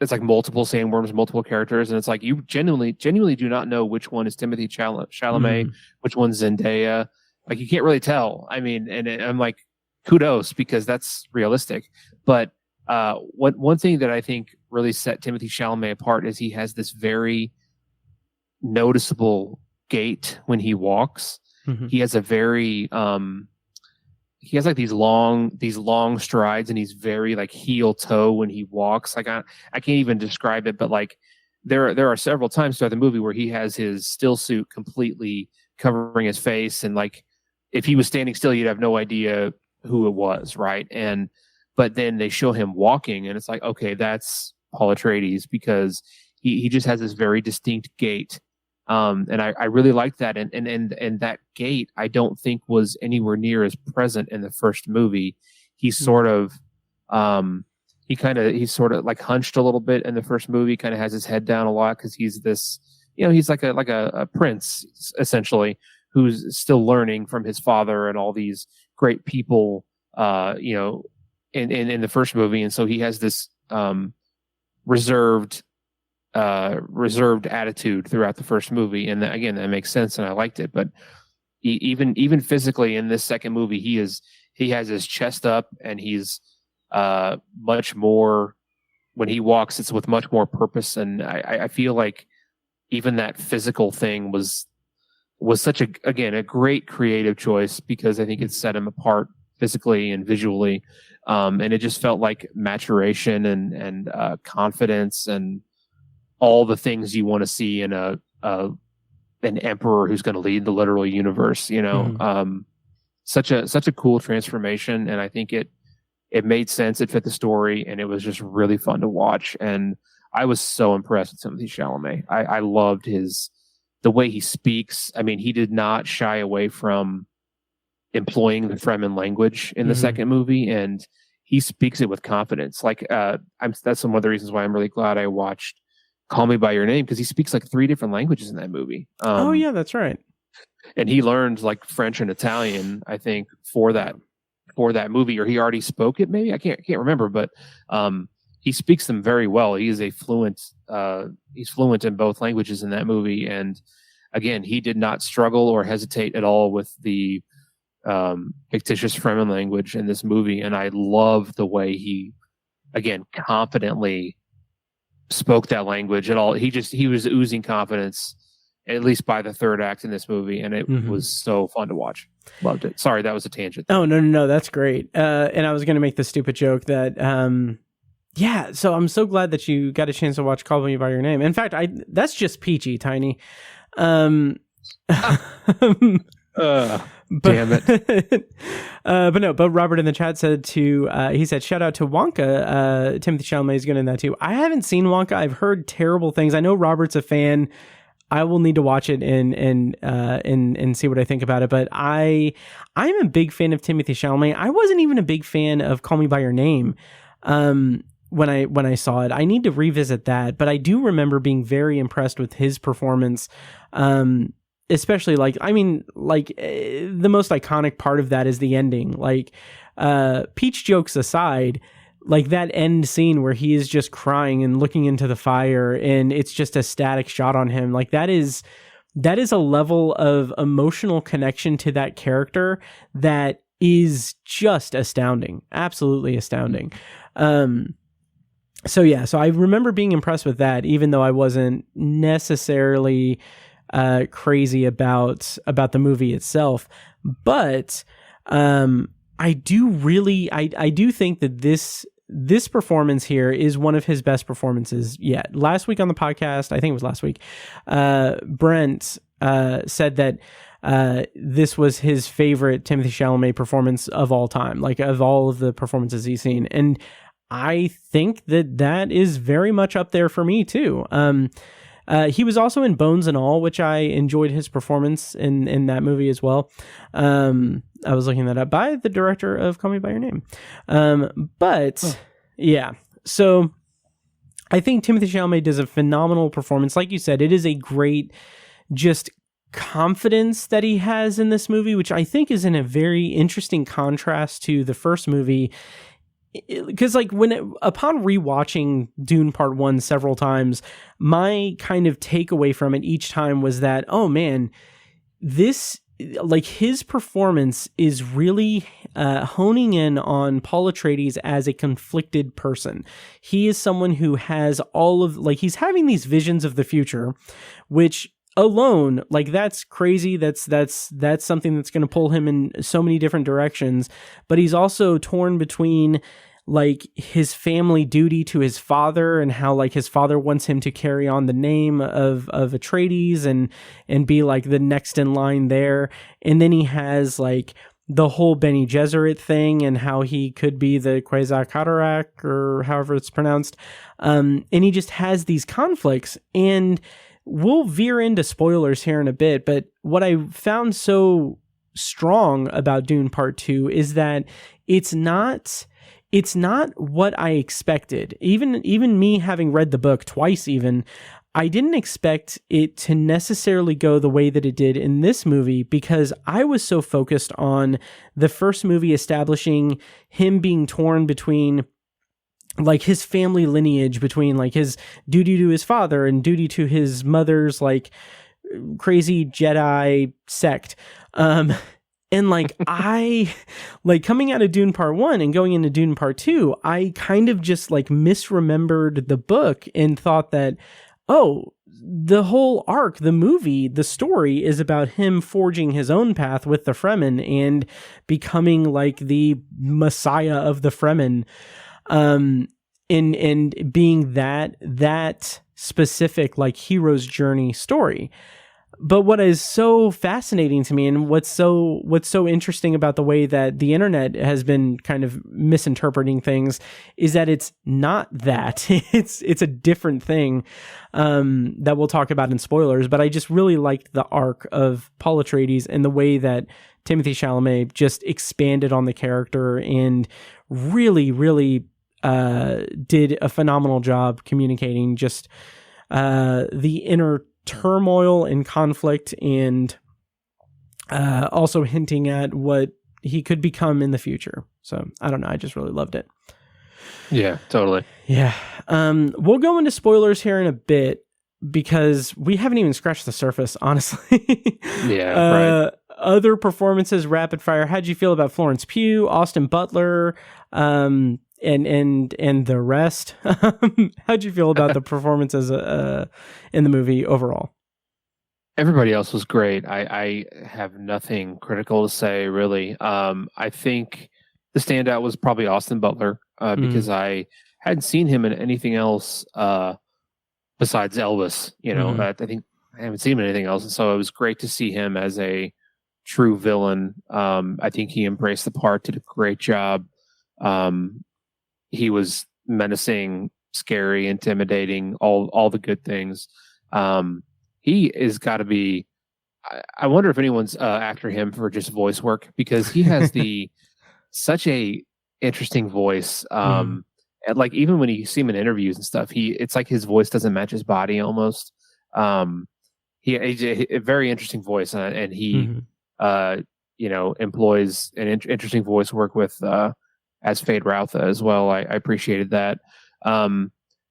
it's like multiple sandworms, multiple characters, and it's like you genuinely do not know which one is Timothée Chalamet, which one's Zendaya. Like you can't really tell. I mean, and I'm like, kudos, because that's realistic. But one thing that I think really set Timothée Chalamet apart is he has this very noticeable gait when he walks. He has a very he has like these long strides, and he's very like heel toe when he walks. Like I can't even describe it, but like there are several times throughout the movie where he has his still suit completely covering his face, and like if he was standing still, you'd have no idea who it was, right? But then they show him walking, and it's like, okay, that's Paul Atreides, because he just has this very distinct gait. And I really liked that. And that gait, I don't think was anywhere near as present in the first movie. He's sort of, he's sort of like hunched a little bit in the first movie, kind of has his head down a lot, because he's this, he's like a prince, essentially, who's still learning from his father and all these great people, in the first movie. And so he has this, reserved attitude throughout the first movie, and again, that makes sense, and I liked it. But even physically in this second movie, he has his chest up, and he's much more, when he walks, it's with much more purpose. And I feel like even that physical thing was such a great creative choice, because I think it set him apart physically and visually, and it just felt like maturation and confidence and all the things you want to see in an emperor who's going to lead the literal universe. Such a cool transformation, and I think it made sense. It fit the story, and it was just really fun to watch. And I was so impressed with Timothée Chalamet. I loved the way he speaks. I mean, he did not shy away from employing the Fremen language in the second movie, and he speaks it with confidence. Like that's one of the reasons why I'm really glad I watched Call Me by Your Name, because he speaks like 3 different languages in that movie. Oh yeah, that's right. And he learned like French and Italian, I think, for that movie, or he already spoke it. Maybe I can't remember, but he speaks them very well. He is he's fluent in both languages in that movie. And again, he did not struggle or hesitate at all with the fictitious Fremen language in this movie. And I love the way he, again, confidently spoke that language at all. He was oozing confidence, at least by the third act in this movie, and it was so fun to watch. Loved it. Sorry, that was a tangent. Oh, no, that's great. And I was going to make the stupid joke that, so I'm so glad that you got a chance to watch Call Me by Your Name. In fact, that's just peachy, Tiny. Damn it. But Robert in the chat said he said, shout out to Wonka. Timothée Chalamet is good in that too. I haven't seen Wonka. I've heard terrible things. I know Robert's a fan. I will need to watch it and see what I think about it. But I'm a big fan of Timothée Chalamet. I wasn't even a big fan of Call Me by Your Name. When I saw it, I need to revisit that, but I do remember being very impressed with his performance. especially like, I mean, like the most iconic part of that is the ending. Like, Peach jokes aside, like that end scene where he is just crying and looking into the fire and it's just a static shot on him. Like that is a level of emotional connection to that character that is just astounding. Absolutely astounding. So I remember being impressed with that, even though I wasn't necessarily crazy about the movie itself. But I do think that this performance here is one of his best performances yet. Last week on the podcast, I think it was last week, Brent said that this was his favorite Timothée Chalamet performance of all time, like of all of the performances he's seen. And I think that is very much up there for me too. He was also in Bones and All, which I enjoyed his performance in that movie as well. I was looking that up by the director of Call Me by Your Name. Yeah, so I think Timothée Chalamet does a phenomenal performance. Like you said, it is a great just confidence that he has in this movie, which I think is in a very interesting contrast to the first movie. Because like upon rewatching Dune Part 1 several times, my kind of takeaway from it each time was that, oh man, this, like his performance is really honing in on Paul Atreides as a conflicted person. He is someone who has he's having these visions of the future, which alone, like that's crazy. That's something that's going to pull him in so many different directions. But he's also torn between like his family duty to his father and how like his father wants him to carry on the name of Atreides and be like the next in line there. And then he has like the whole Bene Gesserit thing and how he could be the Quasar Katarak or however it's pronounced. And he just has these conflicts, and we'll veer into spoilers here in a bit. But what I found so strong about Dune Part 2 is that it's not what I expected. Even me having read the book twice, I didn't expect it to necessarily go the way that it did in this movie, because I was so focused on the first movie establishing him being torn between like his family lineage, between like his duty to his father and duty to his mother's like crazy Jedi sect. And like I like coming out of Dune Part 1 and going into Dune Part 2, I kind of just like misremembered the book and thought that, oh, the whole arc, the movie, the story is about him forging his own path with the Fremen and becoming like the messiah of the Fremen. And being that specific like hero's journey story. But what is so fascinating to me, and what's so interesting about the way that the internet has been kind of misinterpreting things, is that it's not that. It's a different thing that we'll talk about in spoilers. But I just really liked the arc of Paul Atreides and the way that Timothée Chalamet just expanded on the character and really, really did a phenomenal job communicating just the inner turmoil and conflict, and also hinting at what he could become in the future. So I don't know, I just really loved it. Yeah, totally. Yeah. We'll go into spoilers here in a bit because we haven't even scratched the surface, honestly. Yeah, right. Other performances, rapid fire. How'd you feel about Florence Pugh, Austin Butler, and the rest? How'd you feel about the performances in the movie overall? Everybody else was great. I have nothing critical to say, really. I think the standout was probably Austin Butler, because I hadn't seen him in anything else besides Elvis. I think I haven't seen him in anything else, and so it was great to see him as a true villain. I think he embraced the part, did a great job. He was menacing, scary, intimidating, all the good things. He is got to be. I wonder if anyone's after him for just voice work, because he has such a interesting voice. And like even when you see him in interviews and stuff, it's like his voice doesn't match his body almost. he's a very interesting voice, and he Mhm. employs an interesting voice work with as Fade Routha as well. I appreciated that.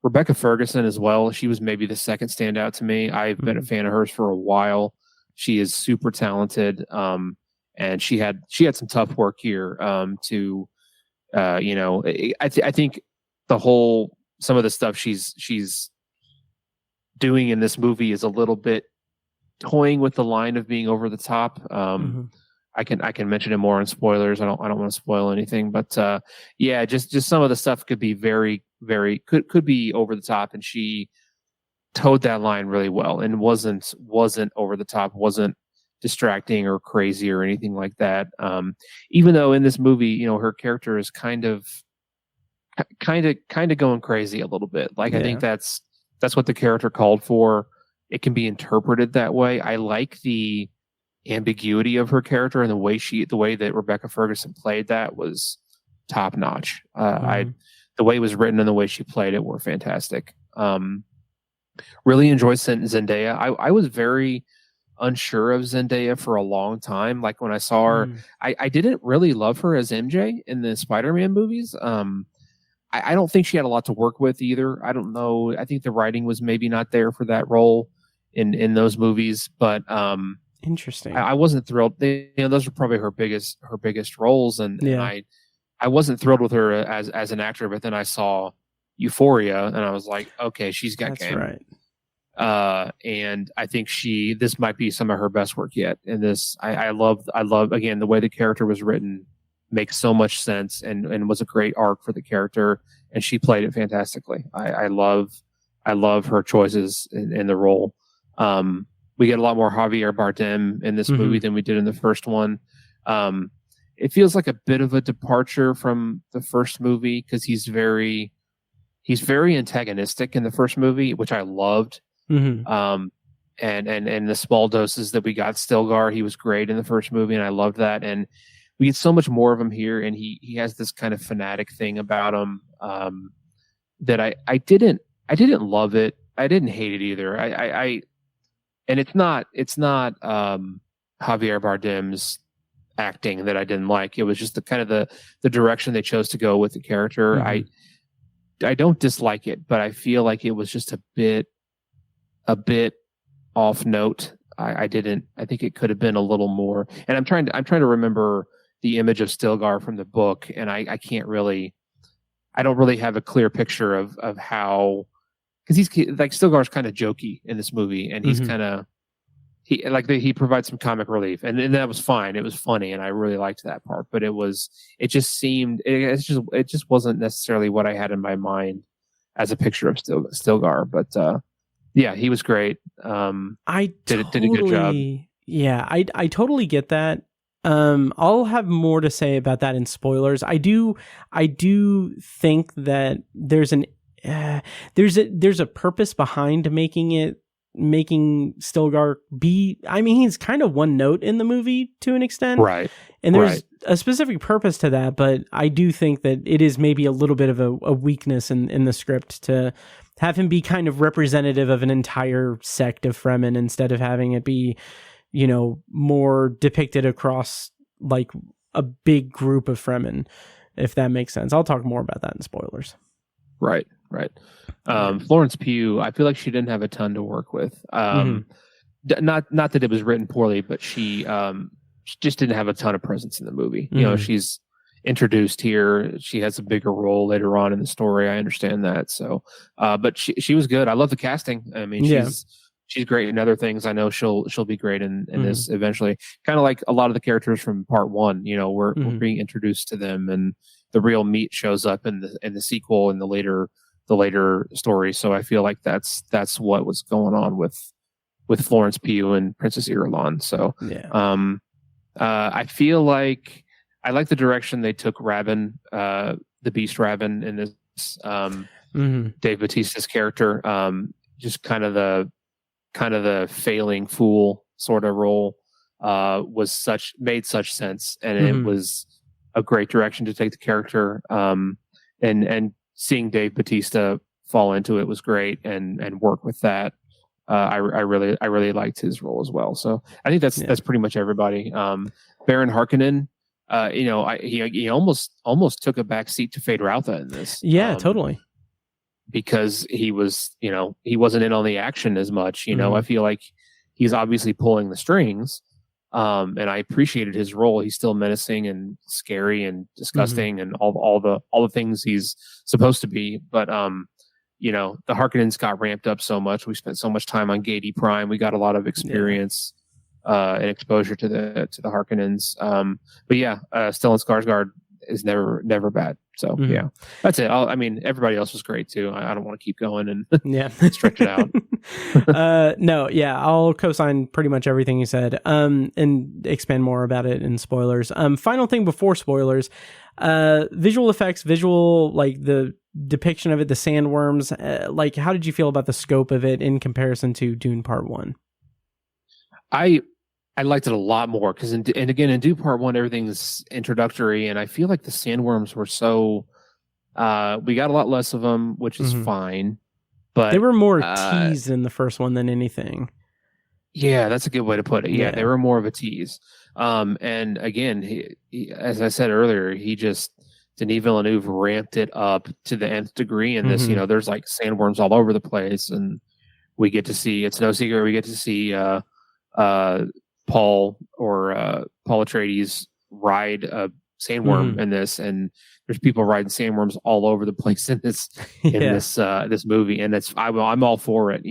Rebecca Ferguson as well. She was maybe the second standout to me. I've been a fan of hers for a while. She is super talented, and she had some tough work here to I think some of the stuff she's doing in this movie is a little bit toying with the line of being over the top. I can mention it more in spoilers. I don't want to spoil anything, but just some of the stuff could be very, very could be over the top, and she towed that line really well and wasn't over the top, wasn't distracting or crazy or anything like that. Even though in this movie, her character is kind of going crazy a little bit. Like, I think that's what the character called for. It can be interpreted that way. I like the ambiguity of her character, and the way that Rebecca Ferguson played that was top notch. The way it was written and the way she played it were fantastic. Really enjoyed Zendaya. I was very unsure of Zendaya for a long time. Like, when I saw her, I didn't really love her as MJ in the Spider-Man movies. I don't think she had a lot to work with either. I don't know. I think the writing was maybe not there for that role in those movies, but interesting. I wasn't thrilled. Those are probably her biggest roles, and I wasn't thrilled with her as an actor. But then I saw Euphoria, and I was like, okay, she's got game. Right. And I think this might be some of her best work yet. And this, I love again the way the character was written makes so much sense, and was a great arc for the character, and she played it fantastically. I love her choices in the role. We get a lot more Javier Bardem in this movie than we did in the first one. It feels like a bit of a departure from the first movie, because he's very antagonistic in the first movie, which I loved. And the small doses that we got Stilgar, he was great in the first movie, and I loved that. And we get so much more of him here, and he has this kind of fanatic thing about him that I didn't love it. I didn't hate it either. And it's not Javier Bardem's acting that I didn't like. It was just the kind of the direction they chose to go with the character. I don't dislike it, but I feel like it was just a bit off note. I think it could have been a little more. And I'm trying to remember the image of Stilgar from the book, and I don't really have a clear picture of how, because he's like, Stilgar's kind of jokey in this movie, and he's kind of he provides some comic relief, and that was fine. It was funny, and I really liked that part. But it just wasn't necessarily what I had in my mind as a picture of Stilgar. But he was great. I did a good job. Yeah, I totally get that. I'll have more to say about that in spoilers. I do think that there's a purpose behind making Stilgar be, I mean, he's kind of one note in the movie to an extent. Right. And there's a specific purpose to that, but I do think that it is maybe a little bit of a weakness in the script to have him be kind of representative of an entire sect of Fremen, instead of having it be, more depicted across like a big group of Fremen, if that makes sense. I'll talk more about that in spoilers. Right. Florence Pugh, I feel like she didn't have a ton to work with. Not that it was written poorly, but she just didn't have a ton of presence in the movie. She's introduced here. She has a bigger role later on in the story. I understand that. So, but she was good. I love the casting. I mean, she's great in other things. I know she'll be great in this eventually. Kind of like a lot of the characters from part one. We're being introduced to them, and the real meat shows up in the sequel and the later story. So I feel like that's what was going on with Florence Pugh and Princess Irulan. So I feel like I like the direction they took Rabin, the Beast Rabin, in this Dave Bautista's character. Just kind of the failing fool sort of role made such sense, and it was a great direction to take the character. And seeing Dave Bautista fall into it was great, and work with that I really liked his role as well. So I think that's pretty much everybody. Baron Harkonnen, he almost took a back seat to Fade Routha in this. Yeah, totally. Because he was, he wasn't in on the action as much. I feel like he's obviously pulling the strings. And I appreciated his role. He's still menacing and scary and disgusting and all the things he's supposed to be. But the Harkonnens got ramped up so much. We spent so much time on Gady Prime. We got a lot of experience and exposure to the Harkonnens. But Stellan Skarsgård is never bad. So that's it. Everybody else was great too. I don't want to keep going and stretch it out. I'll co-sign pretty much everything you said, and expand more about it in spoilers. Final thing before spoilers, visual effects, like the depiction of it, the sandworms, like how did you feel about the scope of it in comparison to Dune Part 1? I liked it a lot more because, in Dune Part 1, everything's introductory, and I feel like the sandworms were so. We got a lot less of them, which is fine, but they were more teased in the first one than anything. Yeah, that's a good way to put it. Yeah, they were more of a tease. And again, he, as I said earlier, Denis Villeneuve ramped it up to the nth degree. And this, there's like sandworms all over the place, and we get to see. It's no secret we get to see. Paul Atreides ride a sandworm in this, and there's people riding sandworms all over the place in this this movie, and I'm all for it.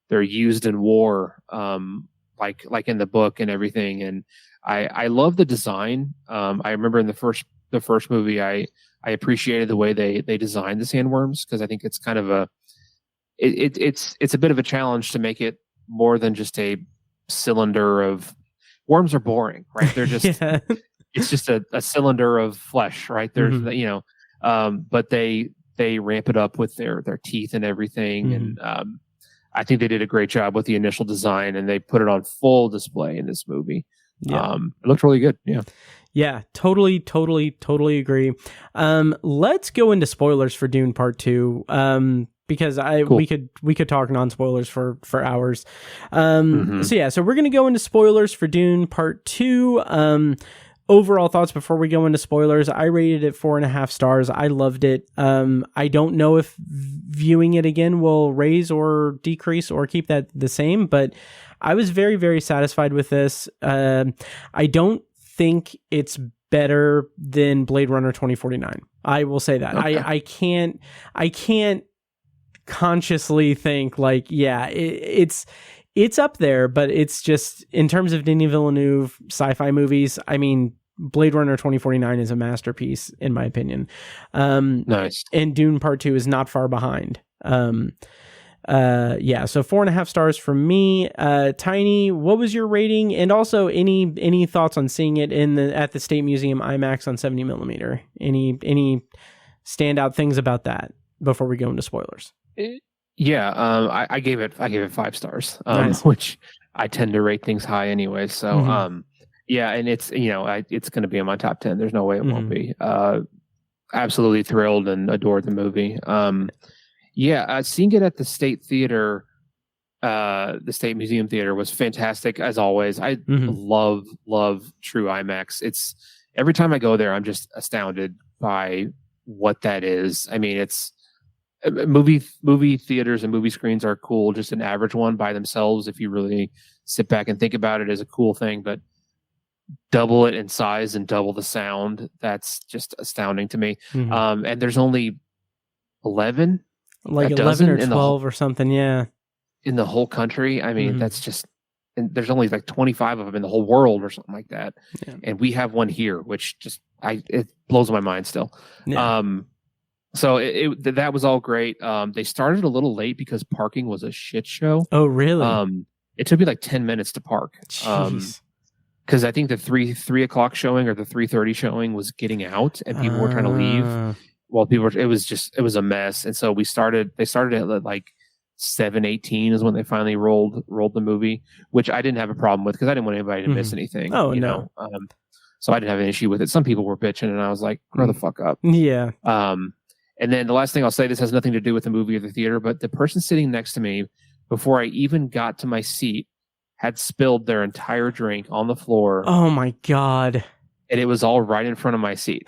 They're used in war, like in the book and everything, and I love the design. I remember in the first movie, I appreciated the way they designed the sandworms, because I think it's kind of it's a bit of a challenge to make it more than just a cylinder of worms. Are boring, right? They're just it's just a cylinder of flesh, right? There's but they ramp it up with their teeth and everything, and I think they did a great job with the initial design, and they put it on full display in this movie. It looked really good. Yeah, totally agree. Let's go into spoilers for Dune Part 2. Because we could talk non-spoilers for hours. So we're going to go into spoilers for Dune Part 2. Overall thoughts before we go into spoilers. I rated it 4.5 stars. I loved it. I don't know if viewing it again will raise or decrease or keep that the same, but I was very, very satisfied with this. I don't think it's better than Blade Runner 2049. I will say that. Okay. I can't consciously think like, it's up there, but it's just, in terms of Denis Villeneuve sci-fi movies, I mean, Blade Runner 2049 is a masterpiece in my opinion. Nice. And Dune Part 2 is not far behind. So 4.5 stars from me. Tiny, what was your rating? And also any thoughts on seeing it at the State Museum IMAX on 70 millimeter? Any standout things about that before we go into spoilers? I gave it 5 stars, nice. Which I tend to rate things high anyway. So, and it's, it's going to be in my top 10. There's no way it won't be. Absolutely thrilled and adored the movie. Seeing it at the State Theater, the State Museum Theater, was fantastic as always. I love true IMAX. It's every time I go there, I'm just astounded by what that is. I mean, it's movie theaters and movie screens are cool. Just an average one by themselves, if you really sit back and think about it, is a cool thing. But double it in size and double the sound, that's just astounding to me. And there's only 11, like 11 or 12 or something, in the whole country. I mean, that's just, and there's only like 25 of them in the whole world or something like that. And we have one here, which just it blows my mind still. So that was all great. They started a little late because parking was a shit show. Oh, really? It took me like 10 minutes to park. Because I think the 3 o'clock showing or the 3:30 showing was getting out, and people were trying to leave. While it was a mess. And so they started at like 7:18 is when they finally rolled the movie, which I didn't have a problem with because I didn't want anybody to miss anything. Oh, no. So I didn't have an issue with it. Some people were bitching, and I was like, grow the fuck up. Yeah. And then the last thing I'll say, this has nothing to do with the movie or the theater, but the person sitting next to me before I even got to my seat, had spilled their entire drink on the floor. Oh my God. And it was all right in front of my seat.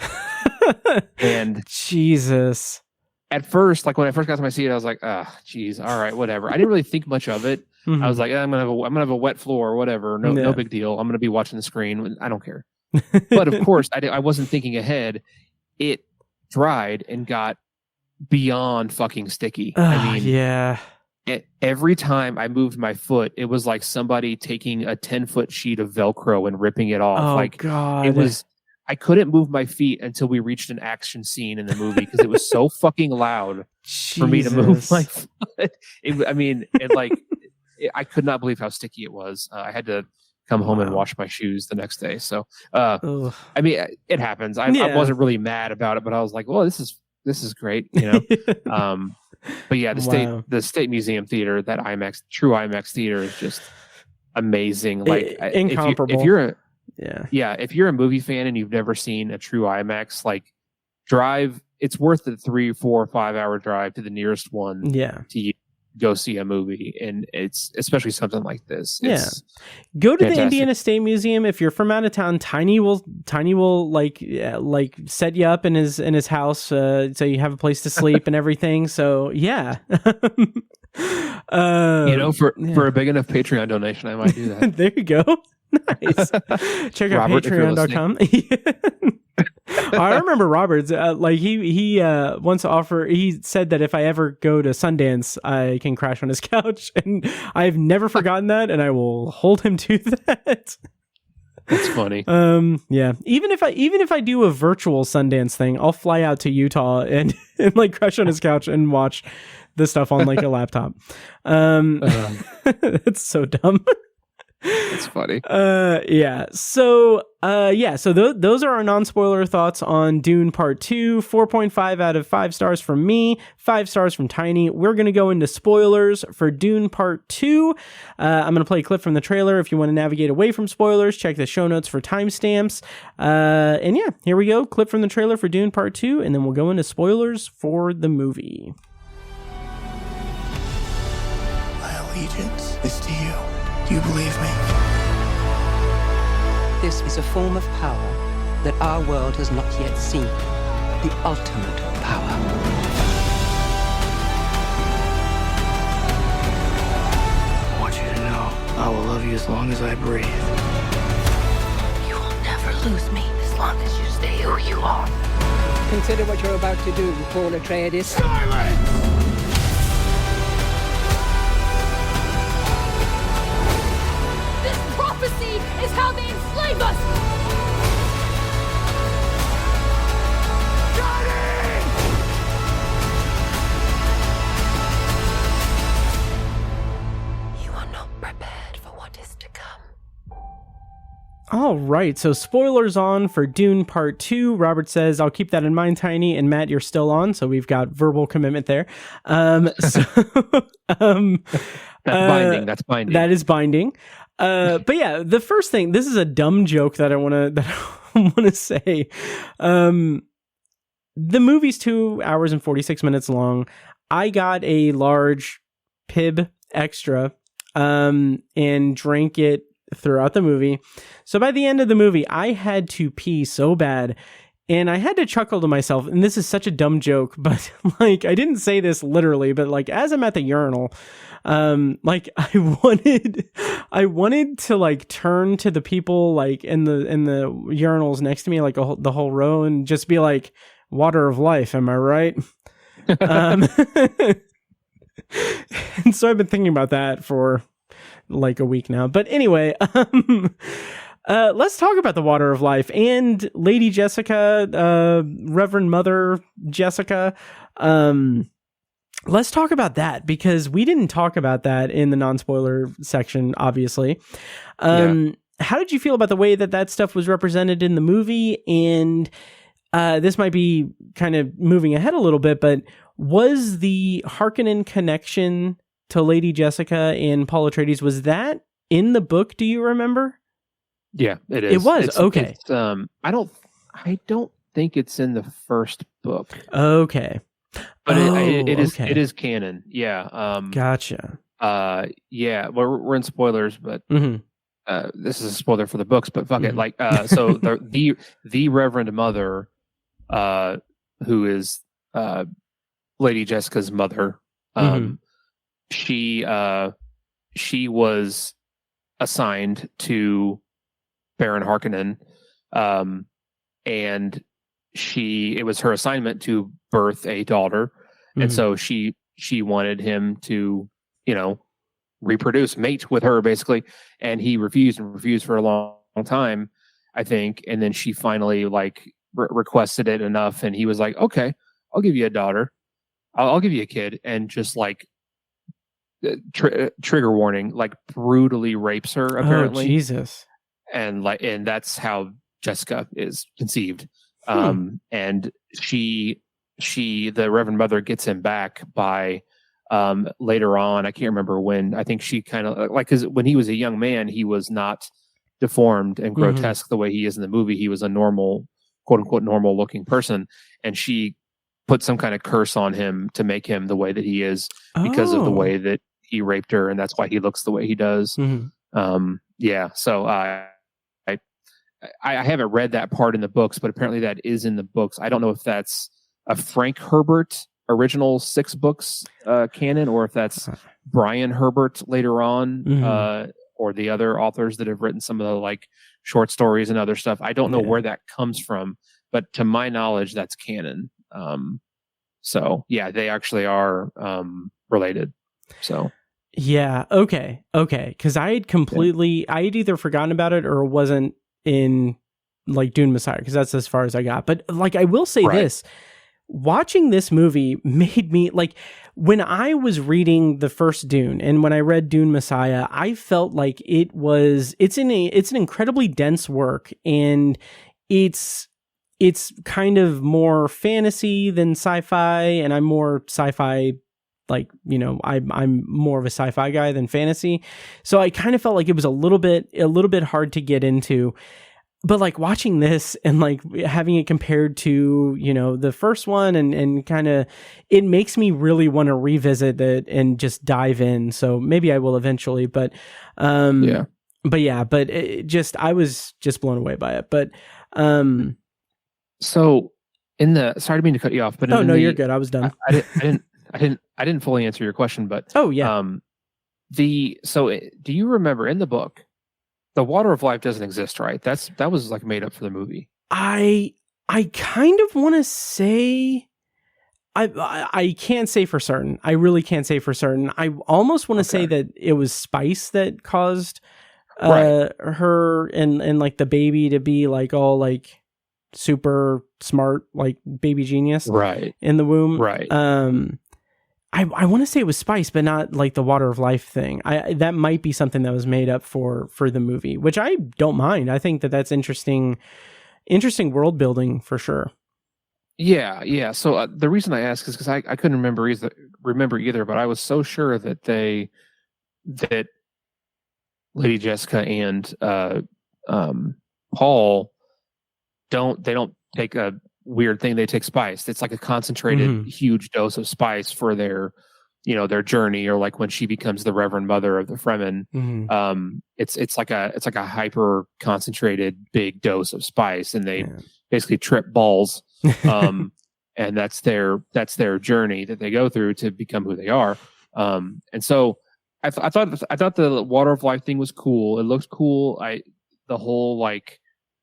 And Jesus. At first, like when I first got to my seat, I was like, geez, all right, whatever. I didn't really think much of it. I was like, I'm gonna have a wet floor or whatever. No big deal. I'm gonna be watching the screen. I don't care. But of course, I wasn't thinking ahead. It dried and got beyond fucking sticky. I mean, yeah. Every time I moved my foot, it was like somebody taking a 10-foot sheet of Velcro and ripping it off. Oh, like God. It was. I couldn't move my feet until we reached an action scene in the movie because it was so fucking loud for me to move my foot. I could not believe how sticky it was. I had to come home and wash my shoes the next day. So, I mean, it happens. I wasn't really mad about it, but I was like, well, this is great, you know? But yeah, the State Museum Theater, that true IMAX theater is just amazing. Like incomparable. If you're a movie fan and you've never seen a true IMAX, like it's worth the 3, 4, 5 hour drive to the nearest one. Yeah. To go see a movie, and it's especially something like this. Go to the Indiana State Museum if you're from out of town. Tiny will like set you up in his house, so you have a place to sleep and everything. So yeah. For a big enough Patreon donation, I might do that. There you go. Nice. Check out patreon.com. I remember Robert's he once he said that if I ever go to Sundance, I can crash on his couch, and I've never forgotten that, and I will hold him to that. That's funny. Yeah. Even if I do a virtual Sundance thing, I'll fly out to Utah and like crash on his couch and watch the stuff on like a laptop. It's so dumb. It's funny. Yeah. So, those are our non-spoiler thoughts on Dune Part 2. 4.5 out of 5 stars from me, 5 stars from Tiny. We're going to go into spoilers for Dune Part 2. I'm going to play a clip from the trailer. If you want to navigate away from spoilers, check the show notes for timestamps. And yeah, here we go. Clip from the trailer for Dune Part 2, and then we'll go into spoilers for the movie. My allegiance is to you. Do you believe me? This is a form of power that our world has not yet seen. The ultimate power. I want you to know I will love you as long as I breathe. You will never lose me as long as you stay who you are. Consider what you're about to do, Paul Atreides. Silence! Prophecy is how they enslave us! You are not prepared for what is to come. All right, so spoilers on for Dune Part 2. Robert says, I'll keep that in mind, Tiny. And Matt, you're still on, so we've got verbal commitment there. That's binding. That's binding. That is binding. But yeah, the first thing, this is a dumb joke that I want to say. The movie's 2 hours and 46 minutes long. I got a large Pib Extra, and drank it throughout the movie. So by the end of the movie, I had to pee so bad. And I had to chuckle to myself, and this is such a dumb joke, but like, I didn't say this literally, but like, as I'm at the urinal, like I wanted to like turn to the people like in the urinals next to me, like the whole row, and just be like, water of life, am I right? And so I've been thinking about that for like a week now, but anyway, let's talk about the water of life and Lady Jessica, Reverend Mother Jessica. Let's talk about that, because we didn't talk about that in the non-spoiler section, obviously. How did you feel about the way that stuff was represented in the movie? And this might be kind of moving ahead a little bit, but was the Harkonnen connection to Lady Jessica and Paul Atreides, was that in the book? Do you remember? Yeah, it is. It was. Okay. I don't think it's in the first book. Okay. But it is canon. Yeah. Gotcha. Yeah, we're in spoilers, but Mhm. this is a spoiler for the books. But fuck it, Mhm. like, so the Reverend Mother, who is Lady Jessica's mother, she was assigned to Baron Harkonnen, and it was her assignment to birth a daughter, and so she wanted him to, reproduce, mate with her, basically, and he refused for a long time, I think, and then she finally requested it enough, and he was like, okay, I'll give you a daughter, I'll give you a kid, and just like trigger warning, like brutally rapes her, apparently. Oh, Jesus. And that's how Jessica is conceived. And the Reverend Mother gets him back by later on. I can't remember when. I think she kind of because when he was a young man, he was not deformed and grotesque the way he is in the movie. He was a normal, quote unquote, normal looking person, and she put some kind of curse on him to make him the way that he is because of the way that he raped her, and that's why he looks the way he does. Yeah, so I haven't read that part in the books, but apparently that is in the books. I don't know if that's a Frank Herbert original 6 books canon, or if that's Brian Herbert later on, or the other authors that have written some of the short stories and other stuff. I don't know where that comes from, but to my knowledge, that's canon. So yeah, they actually are related. So yeah, okay, because I had I had either forgotten about it or wasn't in Dune Messiah, because that's as far as I got. But I will say this, watching this movie made me when I was reading the first Dune and when I read Dune Messiah, I felt like it's an incredibly dense work, and it's kind of more fantasy than sci-fi, and I'm more sci-fi. I'm more of a sci-fi guy than fantasy. So I kind of felt like it was a little bit hard to get into. But watching this and having it compared to, the first one and kind of, it makes me really want to revisit it and just dive in. So maybe I will eventually, but I was just blown away by it. But so sorry to mean to cut you off, but you're good. I was done. I didn't fully answer your question, but do you remember in the book, the water of life doesn't exist, right? That was made up for the movie. I kind of want to say, I can't say for certain. I really can't say for certain. I almost want to say that it was spice that caused her and the baby to be all super smart, baby genius, in the womb, I want to say it was spice, but not the water of life thing. That might be something that was made up for the movie, which I don't mind. I think that's interesting world building for sure. Yeah. So the reason I asked is because I couldn't remember either, but I was so sure that Lady Jessica and Paul don't take a weird thing. They take spice. It's like a concentrated huge dose of spice for their journey, or when she becomes the Reverend Mother of the Fremen. It's like a hyper concentrated big dose of spice, and they basically trip balls. And that's their journey that they go through to become who they are. And so I thought the water of life thing was cool. It looks cool. The whole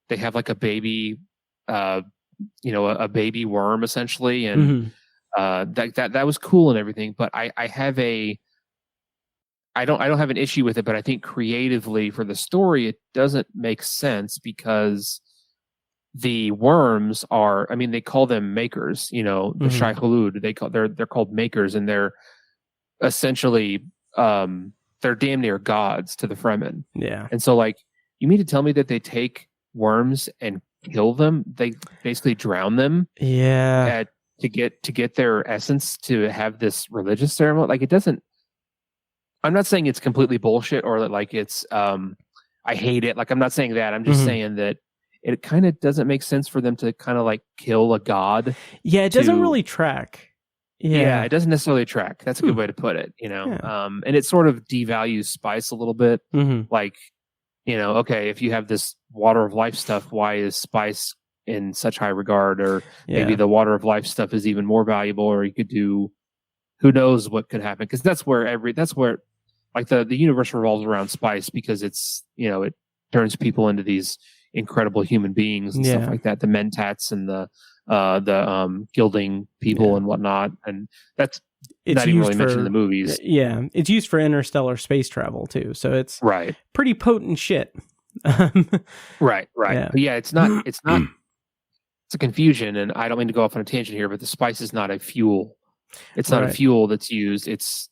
they have a baby, a baby worm essentially, and that was cool and everything. But I don't have an issue with it, but I think creatively for the story it doesn't make sense, because the worms are, they call them makers, the Shai Hulud, they're called makers, and they're essentially they're damn near gods to the Fremen. Yeah. And so you mean to tell me that they take worms and kill them? They basically drown them. Yeah. To get their essence to have this religious ceremony. It doesn't. I'm not saying it's completely bullshit or that it's I hate it. I'm not saying that. I'm just saying that it kind of doesn't make sense for them to kind of kill a god. Yeah, it doesn't really track. Yeah, it doesn't necessarily track. That's a good way to put it, Yeah. and it sort of devalues spice a little bit. Mm-hmm. Like, okay, if you have this water of life stuff, why is spice in such high regard? Or maybe the water of life stuff is even more valuable, or you could do, who knows what could happen? Because that's where like the universe revolves around spice, because it's, it turns people into these incredible human beings and stuff like that. The mentats and the gilding people and whatnot, and it's not even really mentioned in the movies. Yeah, it's used for interstellar space travel too, so it's pretty potent shit. Right. Yeah. But it's not. It's a confusion, and I don't mean to go off on a tangent here, but the spice is not a fuel. It's not a fuel that's used. It's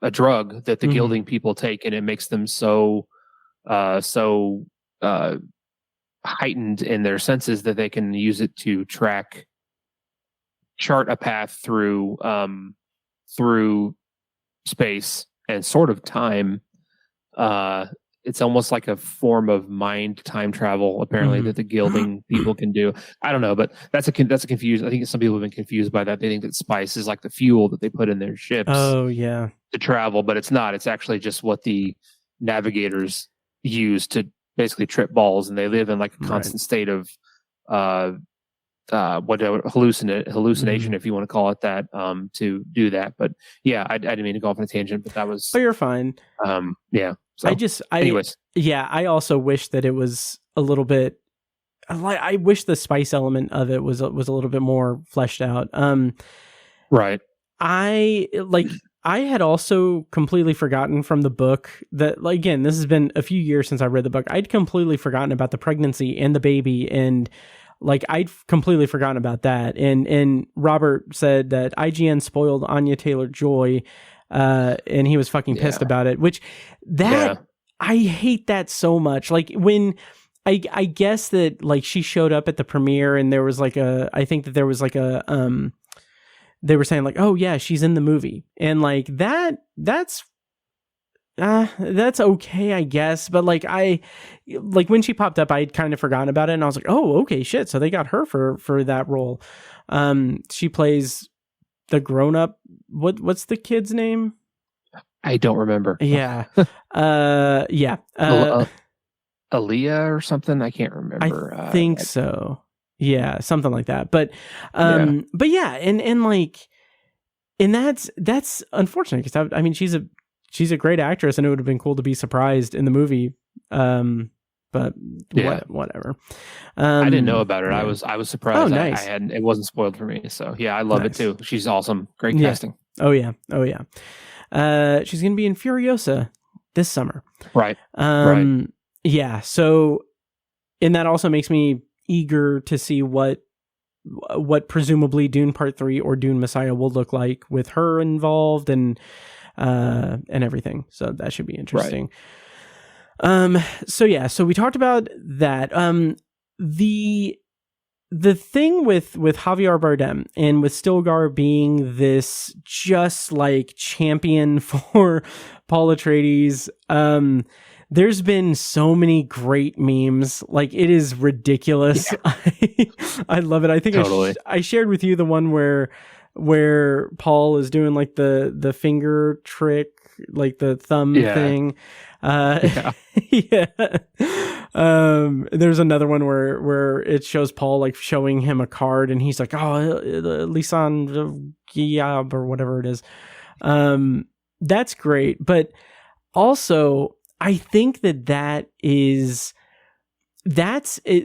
a drug that the gilding people take, and it makes them so heightened in their senses that they can use it to chart a path through space and sort of time. It's almost like a form of mind time travel, apparently, that the gilding people can do. I don't know, but that's a confusion. I think some people have been confused by that. They think that spice is like the fuel that they put in their ships. Oh yeah, to travel, but it's not. It's actually just what the navigators use to basically trip balls, and they live in like a constant state of hallucination, if you want to call it that, to do that. But yeah, I didn't mean to go off on a tangent, but that was. Oh, you're fine. Yeah. So, anyways, I also wish that it was a little bit. I wish the spice element of it was a little bit more fleshed out. Right. I had also completely forgotten from the book that, like, again, this has been a few years since I read the book. I'd completely forgotten about the pregnancy and the baby, and like I'd completely forgotten about that. And Robert said that IGN spoiled Anya Taylor-Joy, and he was fucking pissed about it. Which I hate that so much. Like when I guess that like she showed up at the premiere, and there was like I think that there was like a they were saying like, oh yeah, she's in the movie, and like that's okay, I guess. But like when she popped up, I'd kind of forgotten about it, and I was like, oh, okay, shit. So they got her for that role. She plays the grown up. What's the kid's name? I don't remember. Yeah. Aaliyah or something. I can't remember. I think so. Yeah, something like that. But yeah, and like, and that's unfortunate, because I mean she's a great actress, and it would have been cool to be surprised in the movie. But whatever. I didn't know about it. Yeah. I was surprised. Oh, nice. It wasn't spoiled for me. So yeah, I love it too. She's awesome. Great casting. Oh yeah. She's gonna be in Furiosa this summer. Right. Yeah. So, and that also makes me eager to see what presumably Dune Part 3 or Dune Messiah will look like with her involved and everything. So that should be interesting. Right. So we talked about that. The thing with Javier Bardem and with Stilgar being this just like champion for Paul Atreides, there's been so many great memes. Like, it is ridiculous. Yeah. I love it. I think totally. I shared with you the one where Paul is doing like the finger trick, like the thumb thing. Yeah. There's another one where it shows Paul like showing him a card, and he's like, oh, Lisan Giab or whatever it is. That's great. But also, I think that's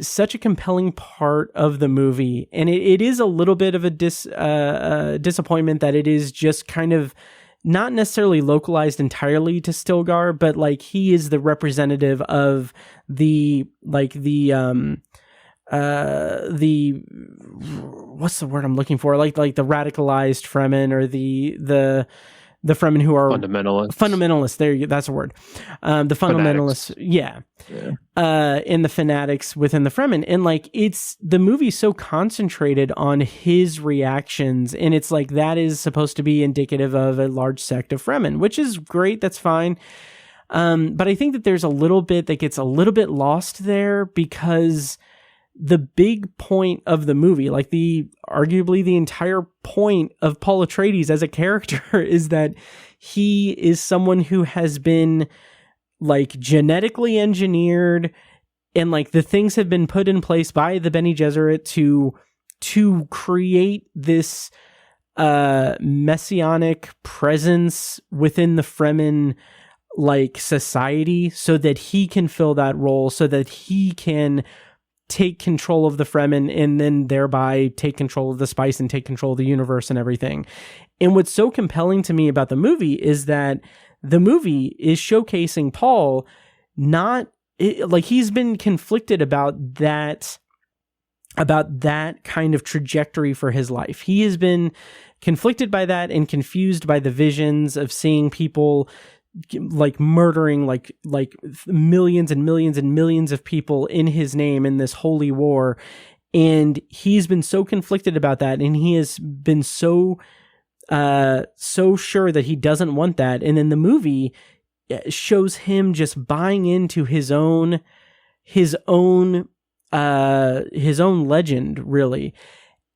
such a compelling part of the movie, and it is a little bit of a disappointment that it is just kind of not necessarily localized entirely to Stilgar, but like he is the representative of the what's the word I'm looking for? Like the radicalized Fremen, or the Fremen who are fundamentalists. That's a word. The fundamentalists, and the fanatics within the Fremen, and like the movie's so concentrated on his reactions, and it's like that is supposed to be indicative of a large sect of Fremen, which is great. That's fine. But I think that there's a little bit that gets a little bit lost there, because the big point of the movie, like arguably the entire point of Paul Atreides as a character is that he is someone who has been like genetically engineered, and like the things have been put in place by the Bene Gesserit to create this messianic presence within the Fremen like society, so that he can fill that role, so that he can take control of the Fremen and then thereby take control of the spice and take control of the universe and everything. And what's so compelling to me about the movie is that the movie is showcasing Paul like he's been conflicted about that kind of trajectory for his life. He has been conflicted by that and confused by the visions of seeing people like murdering like millions and millions and millions of people in his name in this holy war. And he's been so conflicted about that, and he has been so sure that he doesn't want that. And then the movie shows him just buying into his own legend, really.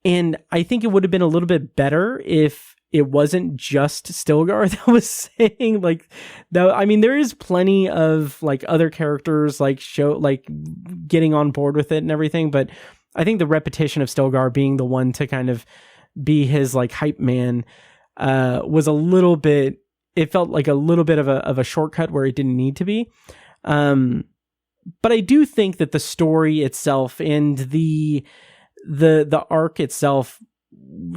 And I think it would have been a little bit better if it wasn't just Stilgar that was saying like that. I mean, there is plenty of like other characters like getting on board with it and everything, but I think the repetition of Stilgar being the one to kind of be his like hype man was a little bit. It felt like a little bit of a shortcut where it didn't need to be. But I do think that the story itself and the arc itself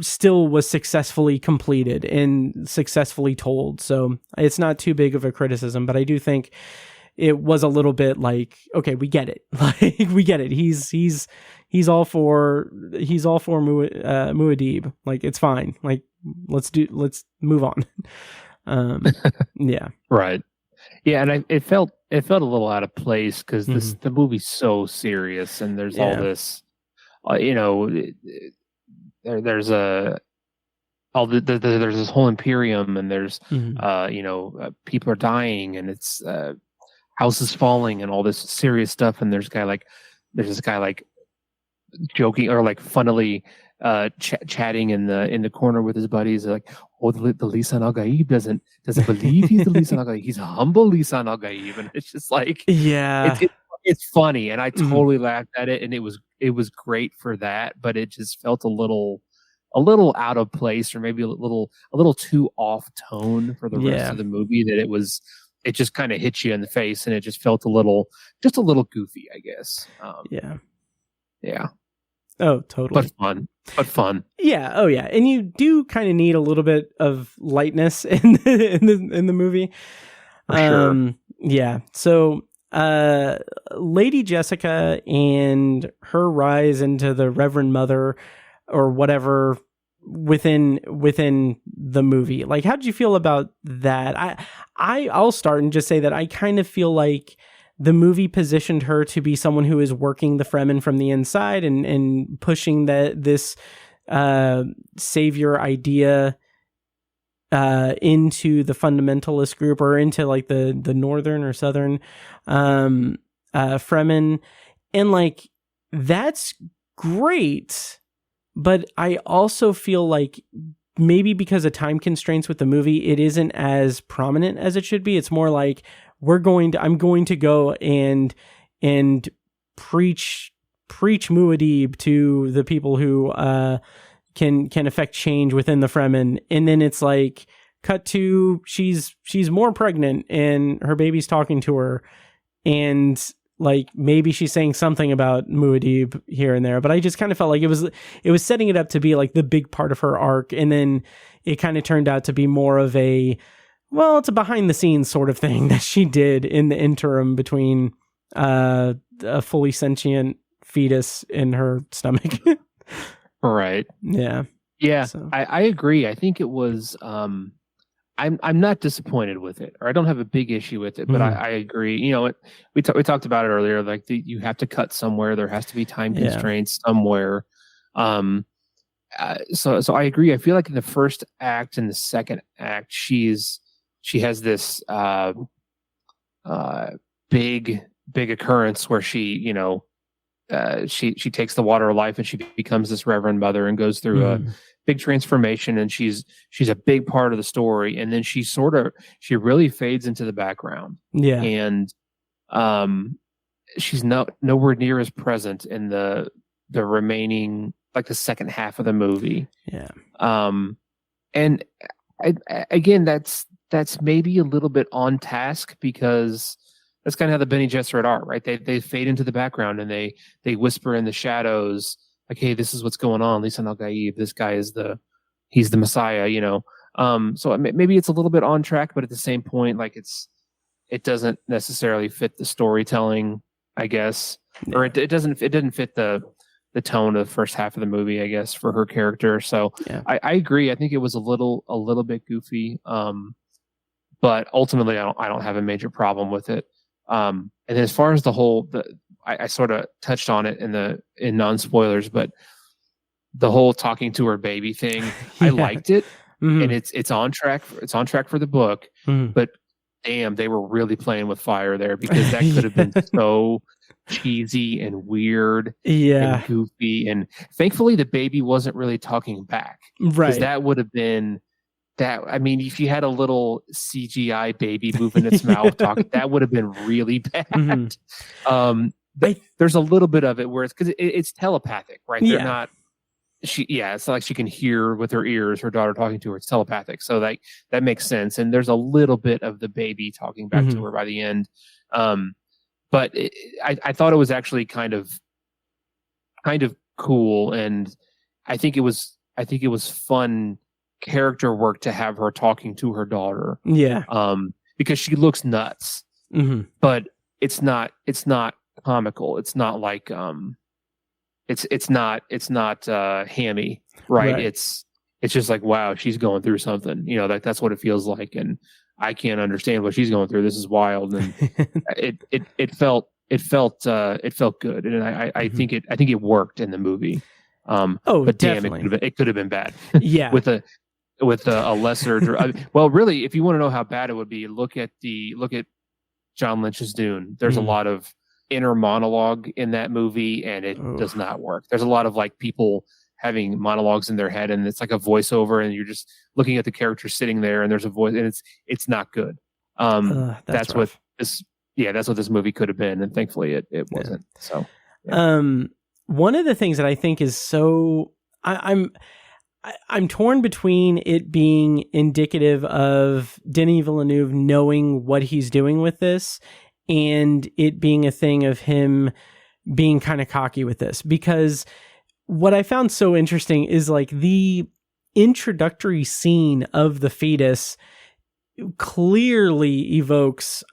still was successfully completed and successfully told. So it's not too big of a criticism, but I do think it was a little bit like, okay, we get it. Like we get it. He's all for Muad'Dib. Like it's fine. Like let's move on. Yeah. Right. Yeah, and it felt a little out of place because the movie's so serious, and there's all this, there's this whole Imperium, and there's people are dying, and it's houses falling, and all this serious stuff, and there's this guy like joking or like funnily chatting in the corner with his buddies, like, oh, the Lisan al-Gaib doesn't believe he's the Lisan al-Gaib. He's a humble Lisan al-Gaib, and it's just like, yeah, it's funny, and I totally laughed at it, and it was great for that, but it just felt a little out of place, or maybe a little too off tone for the rest of the movie. That it just kind of hit you in the face, and it just felt a little goofy, I guess. Yeah. Oh, totally. But fun. Yeah. Oh, yeah. And you do kind of need a little bit of lightness in the movie. For sure. Yeah. So, Lady Jessica and her rise into the Reverend Mother or whatever within the movie. Like, how did you feel about that? I'll start and just say that I kind of feel like the movie positioned her to be someone who is working the Fremen from the inside and pushing this savior idea into the fundamentalist group, or into like the northern or southern Fremen. And like, that's great. But I also feel like maybe because of time constraints with the movie, it isn't as prominent as it should be. It's more like, I'm going to go and preach Muad'Dib to the people who can affect change within the Fremen, and then it's like cut to she's more pregnant and her baby's talking to her, and like maybe she's saying something about Muad'Dib here and there, but I just kind of felt like it was setting it up to be like the big part of her arc, and then it kind of turned out to be more of it's a behind the scenes sort of thing that she did in the interim between a fully sentient fetus in her stomach. Right. Yeah. Yeah. So. I agree. I think it was, I'm not disappointed with it, or I don't have a big issue with it, but I agree. You know, we talked about it earlier, like you have to cut somewhere. There has to be time constraints somewhere. So I agree. I feel like in the first act and the second act, she has this big occurrence where she, she takes the water of life and she becomes this Reverend Mother and goes through a big transformation, and she's a big part of the story. And then she really fades into the background. Yeah. And she's nowhere near as present in the remaining, like the second half of the movie. Yeah. And again, that's maybe a little bit on task, because that's kind of how the Bene Gesserit are, right? They fade into the background and they whisper in the shadows, like, hey, this is what's going on. Lisan al-Gaib, this guy he's the Messiah, you know? So maybe it's a little bit on track, but at the same point, like it doesn't necessarily fit the storytelling, I guess, or it doesn't fit the tone of the first half of the movie, I guess, for her character. So yeah. I agree. I think it was a little bit goofy, but ultimately, I don't have a major problem with it. And then as far as I sort of touched on it in non-spoilers, but the whole talking to her baby thing, I liked it, and it's on track. It's on track for the book, but damn, they were really playing with fire there, because that could have been so cheesy and weird, and goofy. And thankfully, the baby wasn't really talking back, right? Because that would have been that. I mean, if you had a little CGI baby moving its mouth talking, that would have been really bad. There's a little bit of it where it's telepathic, right? They're not. It's not like she can hear with her ears her daughter talking to her. It's telepathic, so that makes sense. And there's a little bit of the baby talking back to her by the end. But I thought it was actually kind of cool, and I think it was fun character work to have her talking to her daughter. Yeah. Because she looks nuts, but it's not comical. It's not like it's not hammy, right? It's just like, wow, she's going through something. You know, that's what it feels like, and I can't understand what she's going through. This is wild, and it felt good, and I think it worked in the movie. But definitely. Damn, it could have been bad. Yeah, with a lesser. Well, really, if you want to know how bad it would be, look at John Lynch's Dune. There's a lot of inner monologue in that movie, and it does not work. There's a lot of like people having monologues in their head, and it's like a voiceover, and you're just looking at the character sitting there, and there's a voice, and it's not good. That's what this movie could have been, and thankfully it wasn't. So one of the things that I think is so I'm torn between it being indicative of Denis Villeneuve knowing what he's doing with this, and it being a thing of him being kind of cocky with this, because what I found so interesting is like the introductory scene of the fetus clearly evokes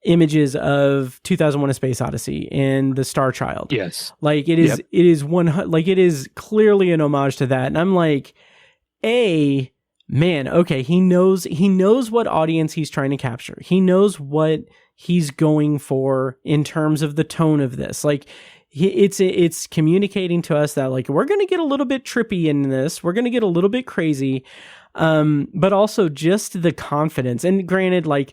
images of 2001: A Space Odyssey and the Star Child. Yes. Like it is, it is clearly an homage to that. And I'm like, man, okay, he knows what audience he's trying to capture. He knows what he's going for in terms of the tone of this. Like it's communicating to us that like we're going to get a little bit trippy in this. We're going to get a little bit crazy. But also just the confidence. And granted, like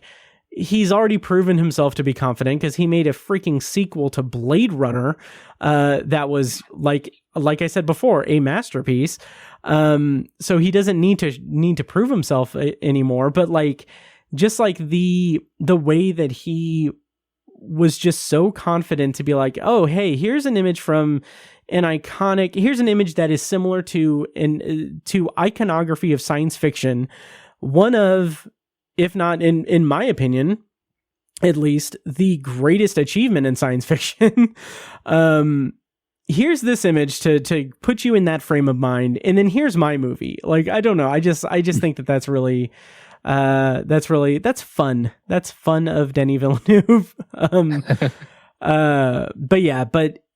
he's already proven himself to be confident because he made a freaking sequel to Blade Runner that was like I said before, a masterpiece. So he doesn't need to prove himself anymore, but like just like the way that he was just so confident to be like, oh, hey, here's an image from here's an image that is similar to iconography of science fiction. One of, if not in my opinion, at least the greatest achievement in science fiction. Here's this image to put you in that frame of mind, and then here's my movie. Like, I don't know. I just think that's really, that's fun. That's fun of Denis Villeneuve. But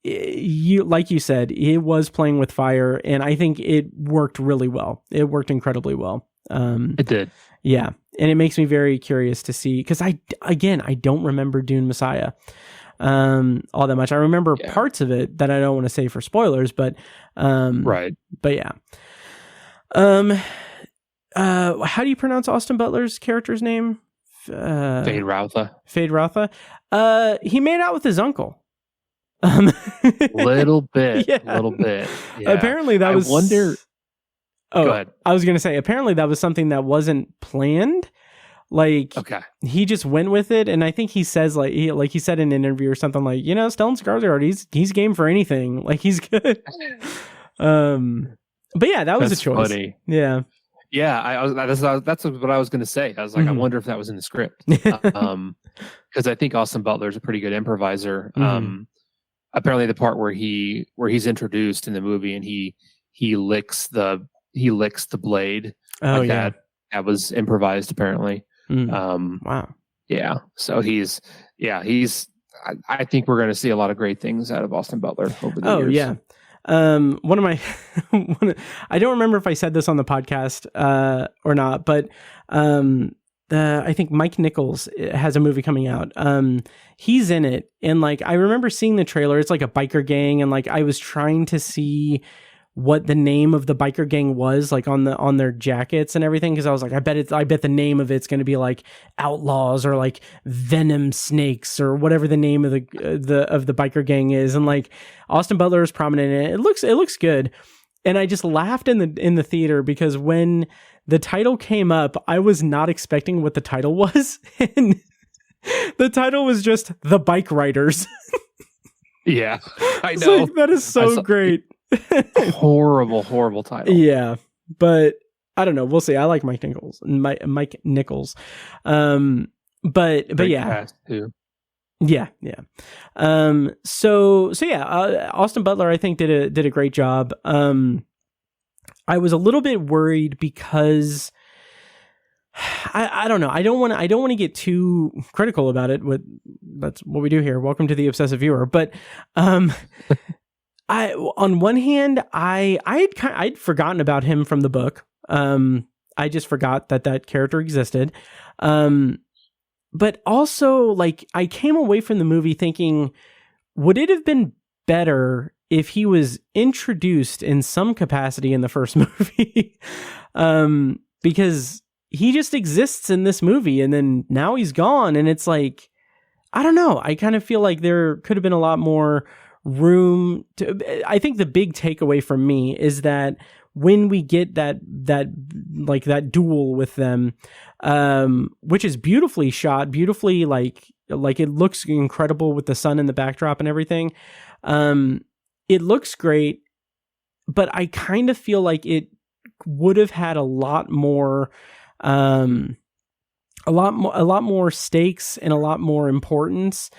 like you said, it was playing with fire, and I think it worked really well. It worked incredibly well. It did. Yeah. And it makes me very curious to see, because I don't remember Dune Messiah all that much. I remember parts of it that I don't want to say for spoilers, but right. But yeah. How do you pronounce Austin Butler's character's name? Fade Routha. Fade Routha. He made out with his uncle. Little bit. Yeah. Little bit. Yeah. Apparently that was. I wonder. Oh, Go ahead. I was going to say, apparently that was something that wasn't planned. Like, Okay. he just went with it, and I think he says he said in an interview or something like, Stellan Skarsgård, he's game for anything. Like, he's good. But yeah, that was That's a choice. funny. Yeah. Yeah, that's what I was going to say. I was like, I wonder if that was in the script. Because I think Austin Butler's a pretty good improviser. Apparently, the part where he's introduced in the movie and he licks the blade. Oh, yeah. That was improvised apparently. Wow. Yeah. So I think we're going to see a lot of great things out of Austin Butler over the years. Oh yeah. One of my, I don't remember if I said this on the podcast or not, but I think Mike Nichols has a movie coming out. He's in it, and like I remember seeing the trailer. It's like a biker gang, and like I was trying to see what the name of the biker gang was, like on their jackets and everything, because I was like, I bet the name of it's going to be like Outlaws or like Venom Snakes or whatever the name of the biker gang is, and like Austin Butler is prominent in it. It looks good, and I just laughed in the theater because when the title came up, I was not expecting what the title was, and the title was just The Bike Riders. Yeah, I know. Like, that is so great. horrible title. Yeah, but I don't know. We'll see. I like Mike Nichols. But Great yeah, cast, too. yeah. So yeah, Austin Butler I think did a great job. I was a little bit worried because I don't know. I don't want to get too critical about it. That's what we do here. Welcome to the Obsessive Viewer. But on one hand, I'd forgotten about him from the book. I just forgot that character existed. But also, like, I came away from the movie thinking, would it have been better if he was introduced in some capacity in the first movie? Because he just exists in this movie, and then now he's gone, and it's like, I don't know. I kind of feel like there could have been a lot more room to. I think the big takeaway from me is that when we get that duel with them, which is beautifully shot, beautifully like it looks incredible with the sun in the backdrop and everything. It looks great, but I kind of feel like it would have had a lot more stakes and a lot more importance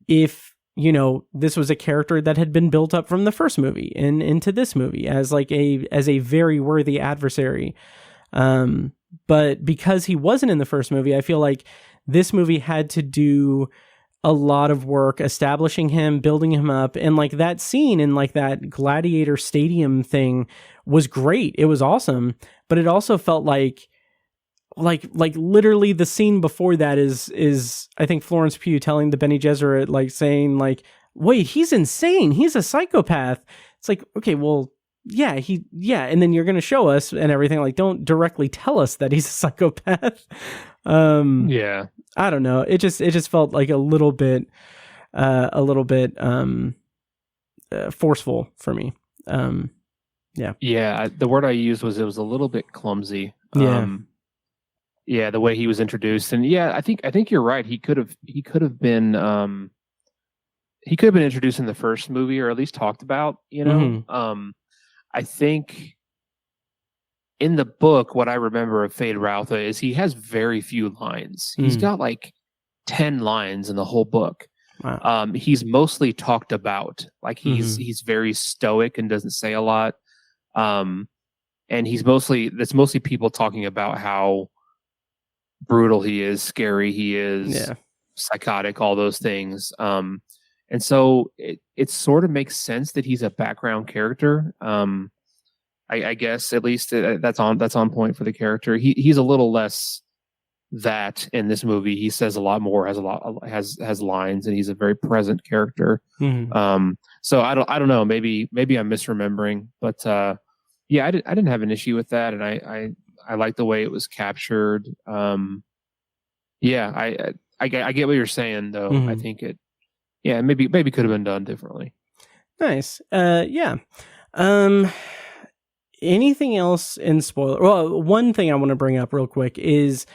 if, this was a character that had been built up from the first movie and into this movie as a very worthy adversary. But because he wasn't in the first movie, I feel like this movie had to do a lot of work establishing him, building him up, and like that scene in like that Gladiator Stadium thing was great. It was awesome, but it also felt like literally the scene before that is I think Florence Pugh telling the Bene Gesserit, like saying like, wait, he's insane. He's a psychopath. It's like, okay, well, yeah, and then you're going to show us and everything. Like, don't directly tell us that he's a psychopath. Yeah. I don't know. It just felt like a little bit forceful for me. Yeah. Yeah. The word I used was, it was a little bit clumsy. Yeah. Yeah, the way he was introduced, and yeah, I think you're right. He could have been introduced in the first movie, or at least talked about. I think in the book, what I remember of Fade Routha is he has very few lines. He's got like 10 lines in the whole book. Wow. He's mostly talked about, like he's very stoic and doesn't say a lot. And it's mostly people talking about how brutal he is, scary he is, psychotic, all those things. And so it sort of makes sense that he's a background character. I guess at least that's on point for the character. He's a little less that in this movie. He says a lot more, has lines, and he's a very present character. So I don't know. Maybe I'm misremembering, but yeah, I didn't have an issue with that, and I like the way it was captured. Yeah, I get what you're saying though. I think Yeah, maybe could have been done differently. Nice. Yeah. Anything else in spoiler? Well, one thing I want to bring up real quick is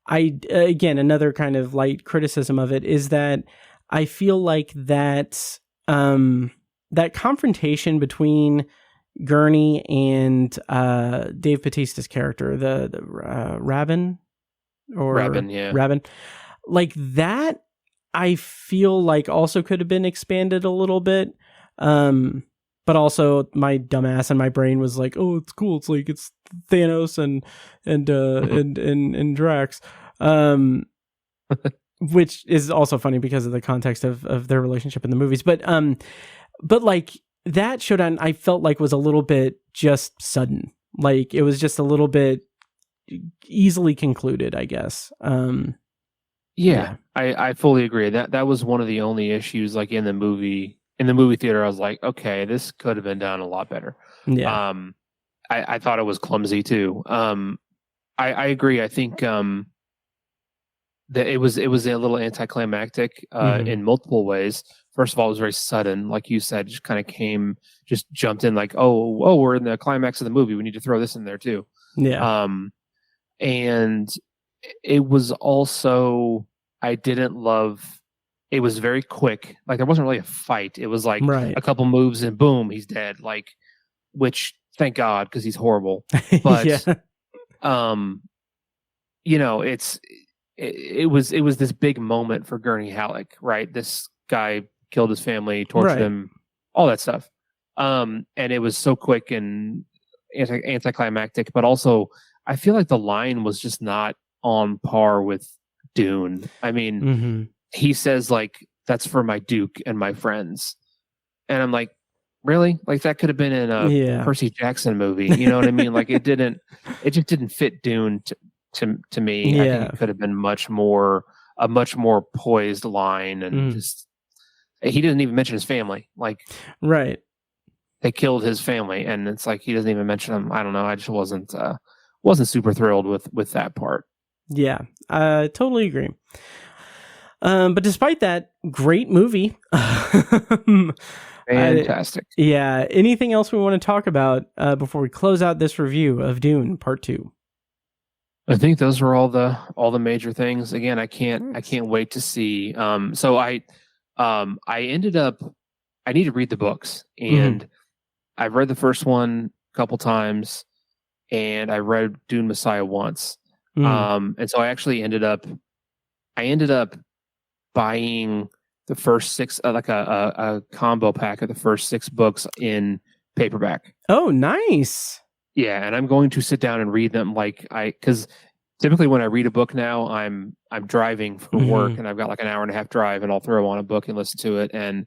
again, another kind of light criticism of it is that I feel like that that confrontation between Gurney and Dave Bautista's character, the Rabin, Yeah. Rabin, like that, I feel like also could have been expanded a little bit. But also my dumbass and my brain was like, oh, it's cool. It's like, it's Thanos and Drax. Which is also funny because of the context of their relationship in the movies. But like that showdown, I felt like was a little bit just sudden. Like it was just a little bit easily concluded, I guess. Yeah. I fully agree. That was one of the only issues, like in the movie theater. I was like, okay, this could have been done a lot better. Yeah. I thought it was clumsy too. I agree. I think that it was a little anticlimactic in multiple ways. First of all, it was very sudden, like you said, just jumped in like, oh, we're in the climax of the movie. We need to throw this in there too. Yeah. And it was also, I didn't love. It was very quick. Like there wasn't really a fight. It was like a couple moves and boom, he's dead. Like, which thank God, because he's horrible. But you know, it was this big moment for Gurney Halleck, right? This guy killed his family, tortured him, all that stuff. And it was so quick and anticlimactic, but also I feel like the line was just not on par with Dune. I mean, he says like, that's for my Duke and my friends. And I'm like, really? Like that could have been in a Percy Jackson movie. You know what I mean? Like it just didn't fit Dune to me. Yeah. I think it could have been a much more poised line, and just he didn't even mention his family. Like they killed his family, and it's like he doesn't even mention them. I don't know. I just wasn't super thrilled with that part. Yeah, I totally agree. But despite that, great movie. Fantastic. Anything else we want to talk about before we close out this review of Dune Part 2? I think those were all the major things. Again, I can't wait to see. So I ended up, I need to read the books, and I've read the first one a couple times, and I read Dune Messiah once. And so I actually ended up buying the first 6, like a combo pack of the first 6 books in paperback. Oh, nice. Yeah, and I'm going to sit down and read them because typically when I read a book now, I'm driving for work and I've got like an hour and a half drive, and I'll throw on a book and listen to it, and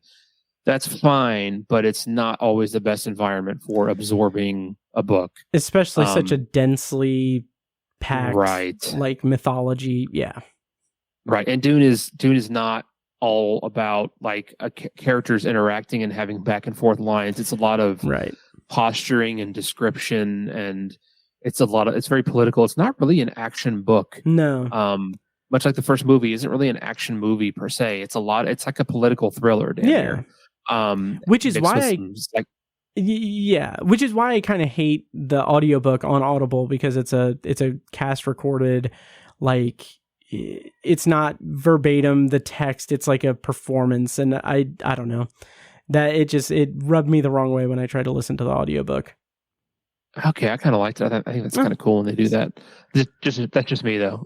that's fine, but it's not always the best environment for absorbing a book, especially such a densely packed like mythology. Yeah, right. And Dune is not all about like characters interacting and having back and forth lines. It's a lot of posturing and description, and it's very political. It's not really an action book. No. Much like the first movie isn't really an action movie per se. It's like a political thriller. Which is why which is why I kind of hate the audiobook on Audible, because it's a cast recorded, like it's not verbatim the text, it's like a performance, and I don't know, that it rubbed me the wrong way when I tried to listen to the audiobook. Okay, I kind of liked it. I think that's kind of cool when they do that. That's just me though.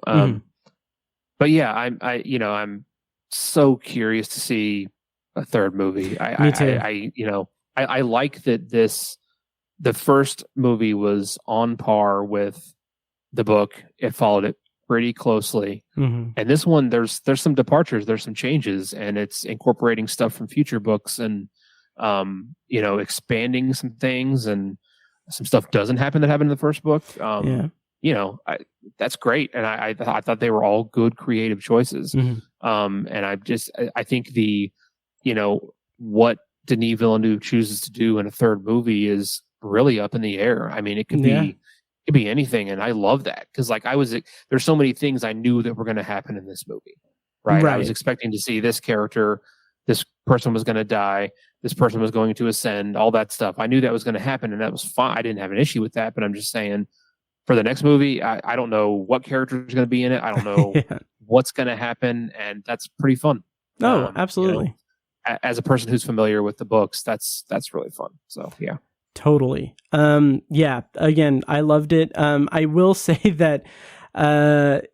But yeah, I'm so curious to see a third movie. Me too. I like that the first movie was on par with the book. It followed it pretty closely. And this one, there's some departures, there's some changes, and it's incorporating stuff from future books, and expanding some things, and some stuff doesn't happen that happened in the first book. That's great, and I thought they were all good creative choices. And I think what Denis Villeneuve chooses to do in a third movie is really up in the air. I mean, it could be anything, and I love that, because there's so many things I knew that were going to happen in this movie. Right? I was expecting to see this character, this person was going to die, this person was going to ascend, all that stuff. I knew that was going to happen, and that was fine. I didn't have an issue with that, but I'm just saying, for the next movie, I don't know what character is going to be in it. I don't know what's going to happen, and that's pretty fun. Oh, absolutely. You know, as a person who's familiar with the books, that's really fun. So yeah. Totally. Yeah, again, I loved it. I will say that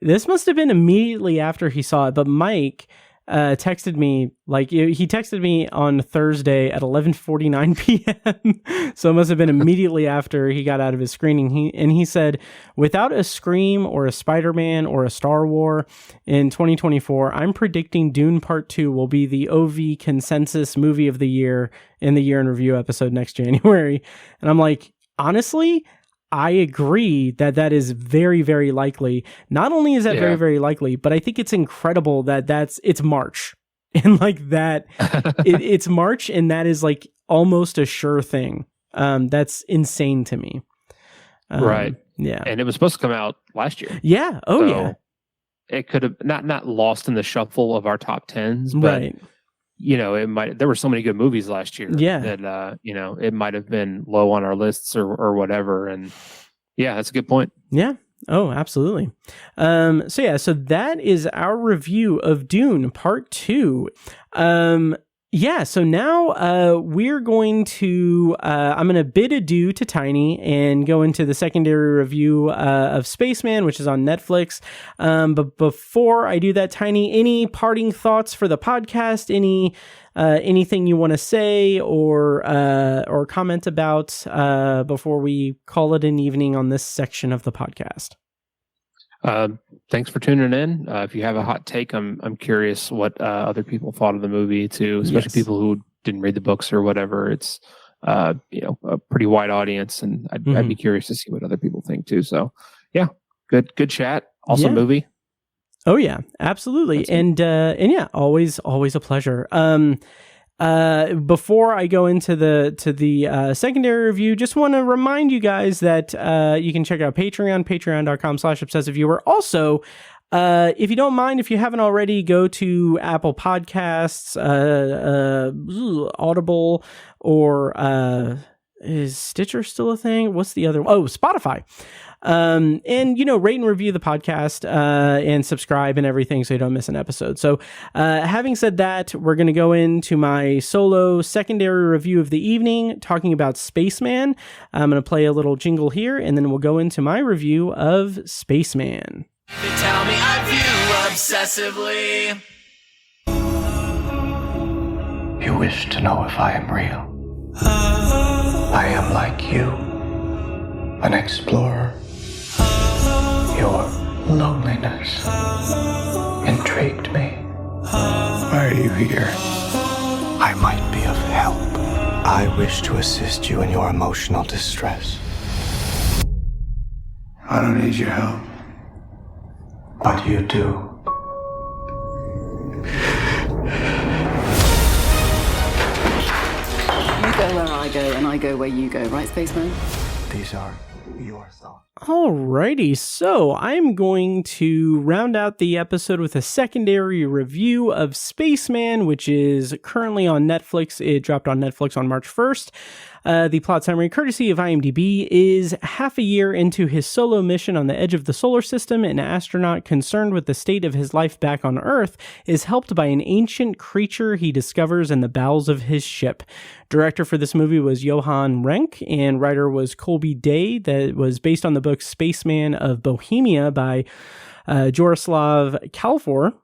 this must have been immediately after he saw it, but Mike texted me, like, he texted me on Thursday at 11:49 p.m. So it must have been immediately after he got out of his screening. He said, without a Scream or a Spider-Man or a Star Wars in 2024, I'm predicting Dune Part 2 will be the OV consensus movie of the year in the Year in Review episode next January. And I'm like, honestly, I agree that is very, very likely. Not only is that very, very likely, but I think it's incredible that it's March. And like that, it's March, and that is like almost a sure thing. That's insane to me. Right. Yeah. And it was supposed to come out last year. Yeah. Oh, so yeah. It could have not lost in the shuffle of our top 10s, but right. You know, there were so many good movies last year that, you know, it might have been low on our lists or whatever. And yeah, that's a good point. Yeah. Oh, absolutely. So that is our review of Dune Part 2. Yeah, so now we're going to, I'm going to bid adieu to Tiny and go into the secondary review of Spaceman, which is on Netflix. But before I do that, Tiny, any parting thoughts for the podcast? Anything you want to say or comment about before we call it an evening on this section of the podcast? Thanks for tuning in. If you have a hot take, I'm curious what other people thought of the movie too, especially people who didn't read the books or whatever. It's you know, a pretty wide audience, and I'd be curious to see what other people think too. So yeah, good chat. Awesome movie. Oh yeah, absolutely. And yeah, always a pleasure. Before I go into the secondary review, just want to remind you guys that you can check out patreon.com/obsessiveviewer. Also, if you don't mind, if you haven't already, go to Apple Podcasts, Audible, or is Stitcher still a thing? What's the other? Oh, Spotify. And, you know, rate and review the podcast, and subscribe and everything so you don't miss an episode. So, having said that, we're going to go into my solo secondary review of the evening, talking about Spaceman. I'm going to play a little jingle here, and then we'll go into my review of Spaceman. They tell me I view obsessively. You wish to know if I am real. I am like you, an explorer. Your loneliness intrigued me. Why are you here? I might be of help. I wish to assist you in your emotional distress. I don't need your help. But you do. You go where I go, and I go where you go, right, Spaceman? These are your thoughts. Alrighty, so I'm going to round out the episode with a secondary review of Spaceman, which is currently on Netflix. It dropped on Netflix on March 1st. The plot summary, courtesy of IMDb, is half a year into his solo mission on the edge of the solar system, an astronaut concerned with the state of his life back on Earth is helped by an ancient creature he discovers in the bowels of his ship. Director for this movie was Johan Renck, and writer was Colby Day, that was based on the book Spaceman of Bohemia by Jaroslav Kalfar.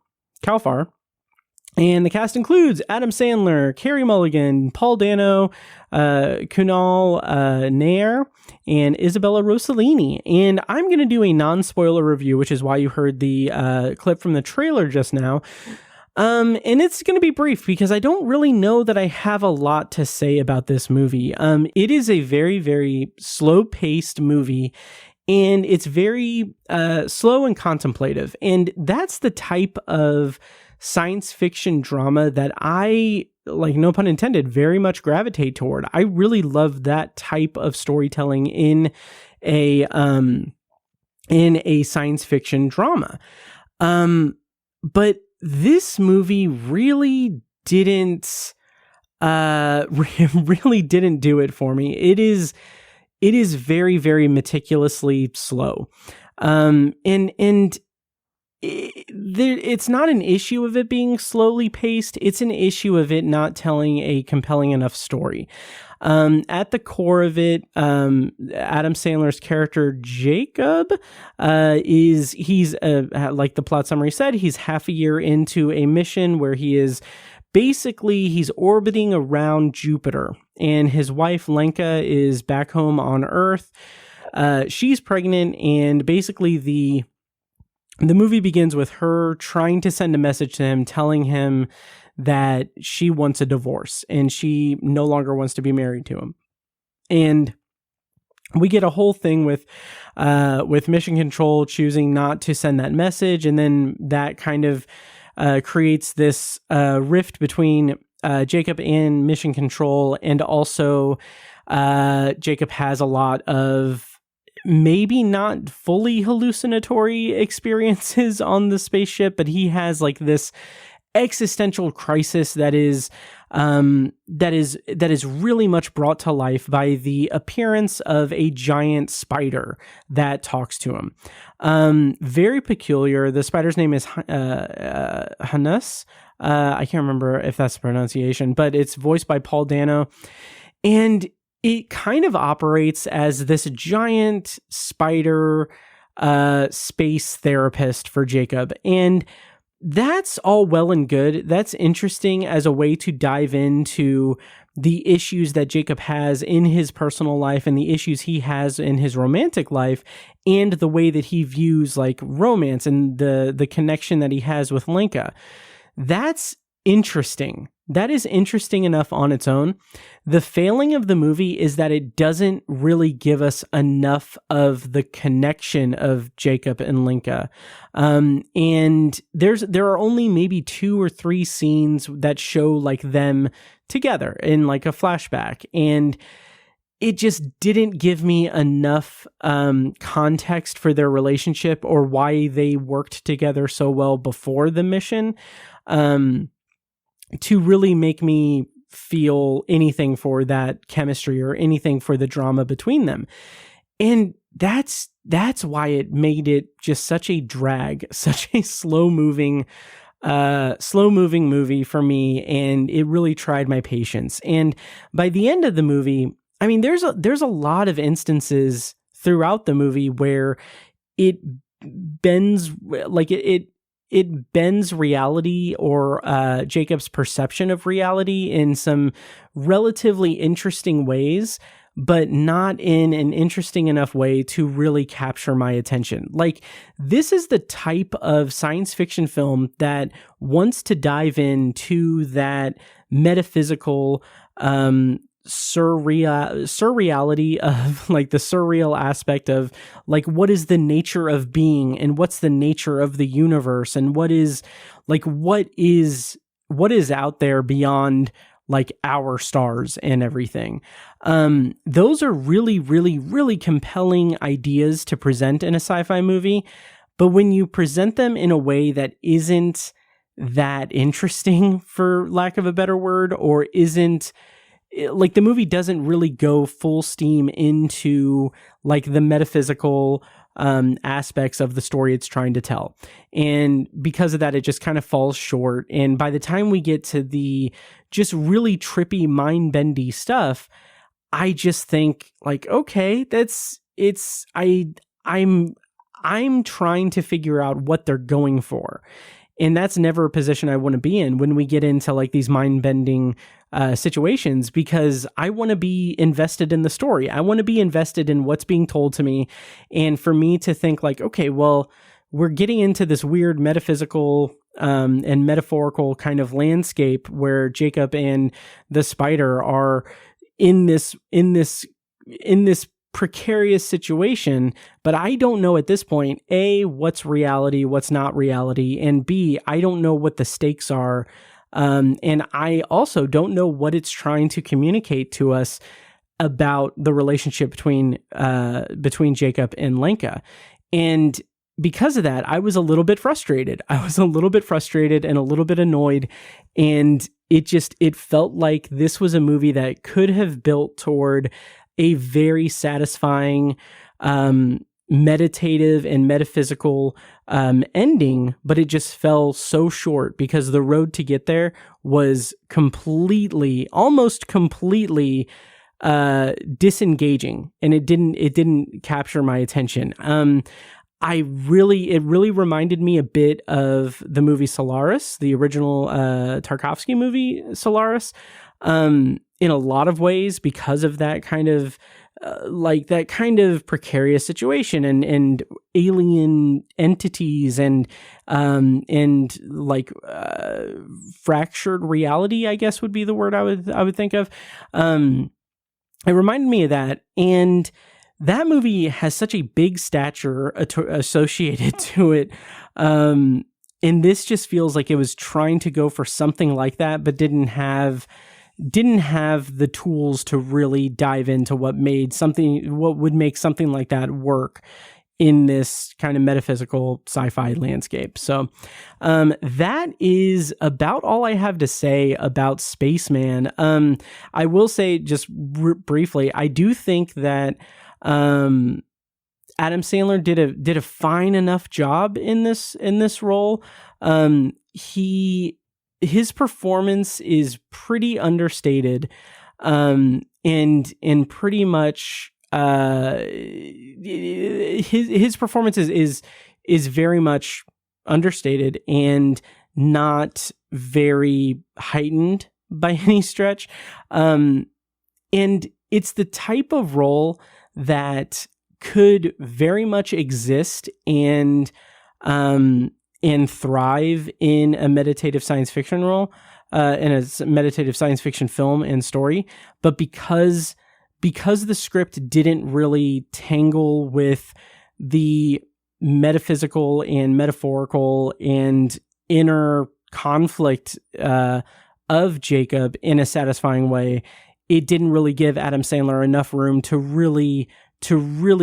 And the cast includes Adam Sandler, Carey Mulligan, Paul Dano, Kunal Nair, and Isabella Rossellini. And I'm going to do a non-spoiler review, which is why you heard the clip from the trailer just now. And it's going to be brief because I don't really know that I have a lot to say about this movie. It is a very, very slow-paced movie, and it's very slow and contemplative. And that's the type of science fiction drama that I, like, no pun intended, very much gravitate toward. I really love that type of storytelling in a science fiction drama. But this movie really didn't really didn't do it for me. It is very, very meticulously slow. It's not an issue of it being slowly paced. It's an issue of it not telling a compelling enough story. At the core of it, Adam Sandler's character Jacob he's like the plot summary said, he's half a year into a mission where he's orbiting around Jupiter, and his wife Lenka is back home on Earth. She's pregnant, and basically the movie begins with her trying to send a message to him telling him that she wants a divorce and she no longer wants to be married to him. And we get a whole thing with Mission Control choosing not to send that message, and then that kind of creates this rift between Jacob and Mission Control, and also Jacob has a lot of maybe not fully hallucinatory experiences on the spaceship, but he has like this existential crisis that is really much brought to life by the appearance of a giant spider that talks to him. Very peculiar. The spider's name is Hannes. I can't remember if that's the pronunciation, but it's voiced by Paul Dano, and it kind of operates as this giant spider space therapist for Jacob. And that's all well and good. That's interesting as a way to dive into the issues that Jacob has in his personal life and the issues he has in his romantic life, and the way that he views like romance and the connection that he has with Lenka. That's interesting. That is interesting enough on its own. The failing of the movie is that it doesn't really give us enough of the connection of Jacob and Lenka. And there are only maybe 2 or 3 scenes that show like them together in like a flashback. And it just didn't give me enough context for their relationship or why they worked together so well before the mission to really make me feel anything for that chemistry or anything for the drama between them. And that's why it made it just such a drag, such a slow moving movie for me. And it really tried my patience. And by the end of the movie, I mean, there's a lot of instances throughout the movie where it bends, like it bends reality or Jacob's perception of reality in some relatively interesting ways, but not in an interesting enough way to really capture my attention. Like, this is the type of science fiction film that wants to dive into that metaphysical surreality of like the surreal aspect of like what is the nature of being and what's the nature of the universe and what is out there beyond like our stars and everything. Those are really, really, really compelling ideas to present in a sci-fi movie, but when you present them in a way that isn't that interesting, for lack of a better word, or isn't like the movie doesn't really go full steam into like the metaphysical aspects of the story it's trying to tell. And because of that, it just kind of falls short. And by the time we get to the just really trippy, mind-bendy stuff, I just think like, okay, I'm trying to figure out what they're going for. And that's never a position I want to be in when we get into like these mind-bending situations, because I want to be invested in the story. I want to be invested in what's being told to me. And for me to think like, okay, well, we're getting into this weird metaphysical and metaphorical kind of landscape where Jacob and the spider are in this precarious situation, but I don't know at this point, A, what's reality, what's not reality, and B, I don't know what the stakes are. And I also don't know what it's trying to communicate to us about the relationship between Jacob and Lenka. And because of that, I was a little bit frustrated. I was a little bit frustrated and a little bit annoyed. And it felt like this was a movie that could have built toward a very satisfying, meditative and metaphysical ending, but it just fell so short because the road to get there was almost completely disengaging, and it didn't capture my attention. It really reminded me a bit of the movie Solaris, the original Tarkovsky movie Solaris, in a lot of ways because of that kind of precarious situation and alien entities and fractured reality, I guess would be the word I would think of. It reminded me of that, and that movie has such a big stature associated to it. And this just feels like it was trying to go for something like that, but didn't have the tools to really dive into what would make something like that work in this kind of metaphysical sci-fi landscape. So that is about all I have to say about Spaceman. I will say just briefly, I do think that Adam Sandler did a fine enough job in this role. His performance is pretty understated, and pretty much his performance is very much understated and not very heightened by any stretch. And it's the type of role that could very much exist and thrive in a meditative science fiction role, in a meditative science fiction film and story. But because the script didn't really tangle with the metaphysical and metaphorical and inner conflict of Jacob in a satisfying way, it didn't really give Adam Sandler enough room to really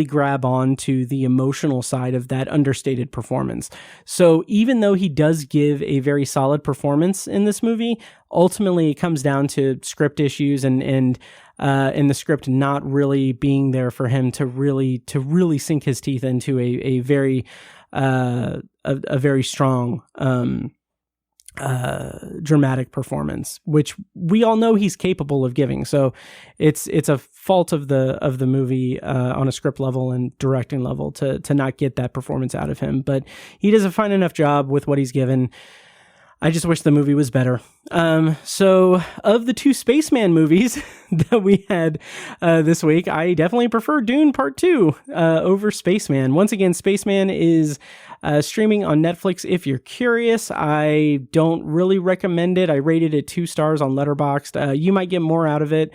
grab on to the emotional side of that understated performance. So even though he does give a very solid performance in this movie, ultimately it comes down to script issues and the script not really being there for him to really sink his teeth into a very strong dramatic performance, which we all know he's capable of giving. So it's a fault of the movie on a script level and directing level to not get that performance out of him. But he does a fine enough job with what he's given. I just wish the movie was better. So of the two Spaceman movies that we had this week, I definitely prefer Dune Part 2 over Spaceman. Once again, Spaceman is streaming on Netflix if you're curious. I don't really recommend it. I rated it 2 stars on Letterboxd. You might get more out of it.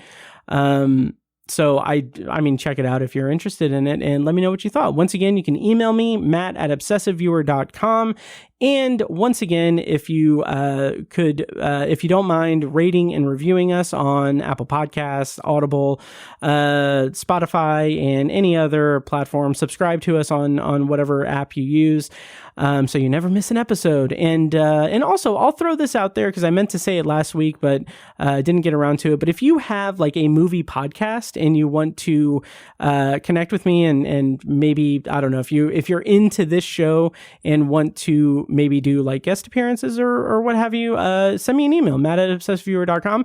So I mean, check it out if you're interested in it and let me know what you thought. Once again, you can email me, matt@obsessiveviewer.com. And once again, if you if you don't mind rating and reviewing us on Apple Podcasts, Audible, Spotify, and any other platform, subscribe to us on whatever app you use, so you never miss an episode. And also, I'll throw this out there because I meant to say it last week, but didn't get around to it. But if you have like a movie podcast and you want to connect with me and maybe, I don't know, if you're into this show and want to maybe do like guest appearances or what have you, send me an email, matt@obsessiveviewer.com.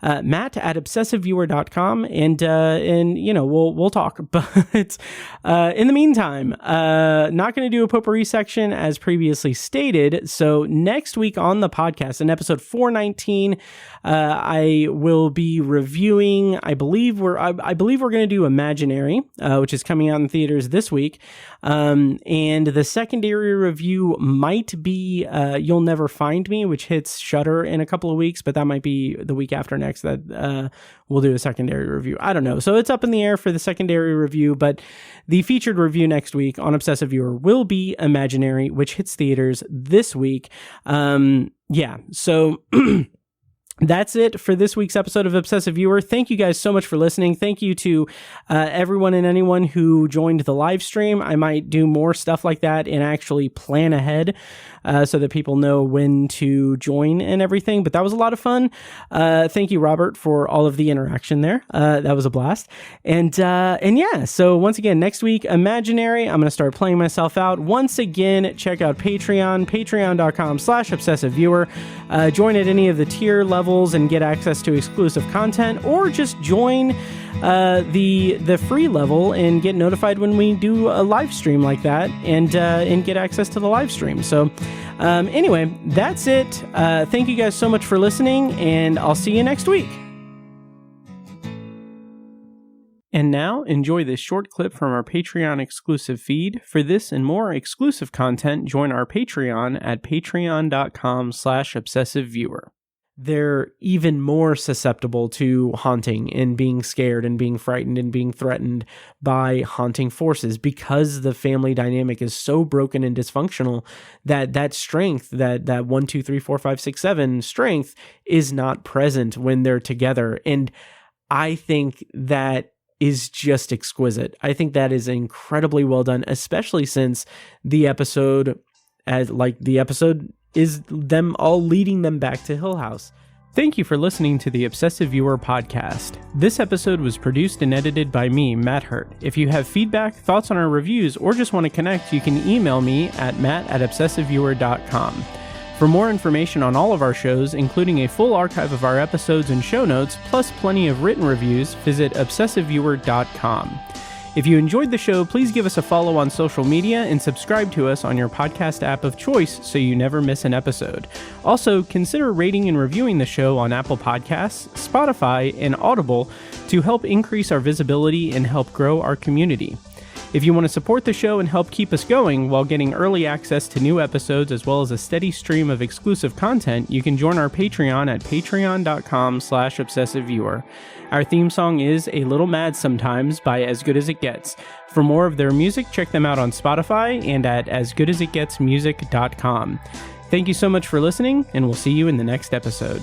matt@obsessiveviewer.com, and you know, we'll talk. But in the meantime, not going to do a potpourri section as previously stated. So next week on the podcast, in episode 419, I will be reviewing. I believe we're going to do Imaginary, which is coming out in theaters this week. And the secondary review might be You'll Never Find Me, which hits Shudder in a couple of weeks, but that might be the week after next that we'll do a secondary review. I don't know. So it's up in the air for the secondary review, but the featured review next week on Obsessive Viewer will be Imaginary, which hits theaters this week. Yeah. So that's it for this week's episode of Obsessive Viewer. Thank you guys so much for listening. Thank you to everyone and anyone who joined the live stream. I might do more stuff like that and actually plan ahead so that people know when to join and everything. But that was a lot of fun. Thank you, Robert, for all of the interaction there. That was a blast. And yeah, so once again, next week, Imaginary, I'm going to start playing myself out. Once again, check out Patreon, patreon.com/obsessiveviewer. Join at any of the tier levels and get access to exclusive content, or just join the free level and get notified when we do a live stream like that, and get access to the live stream. So anyway, that's it. Thank you guys so much for listening, and I'll see you next week. And now, enjoy this short clip from our Patreon exclusive feed. For this and more exclusive content, join our Patreon at patreon.com/obsessiveviewer. They're even more susceptible to haunting and being scared and being frightened and being threatened by haunting forces, because the family dynamic is so broken and dysfunctional that strength, that 1, 2, 3, 4, 5, 6, 7 strength is not present when they're together. And I think that is just exquisite. I think that is incredibly well done, especially since the episode is them all leading them back to Hill House. Thank you for listening to the Obsessive Viewer podcast. This episode was produced and edited by me, Matt Hurt. If you have feedback, thoughts on our reviews, or just want to connect, you can email me at matt@obsessiveviewer.com. For more information on all of our shows, including a full archive of our episodes and show notes, plus plenty of written reviews, visit obsessiveviewer.com. If you enjoyed the show, please give us a follow on social media and subscribe to us on your podcast app of choice so you never miss an episode. Also, consider rating and reviewing the show on Apple Podcasts, Spotify, and Audible to help increase our visibility and help grow our community. If you want to support the show and help keep us going while getting early access to new episodes as well as a steady stream of exclusive content, you can join our Patreon at patreon.com/obsessiveviewer. Our theme song is A Little Mad Sometimes by As Good As It Gets. For more of their music, check them out on Spotify and at asgoodasitgetsmusic.com. Thank you so much for listening, and we'll see you in the next episode.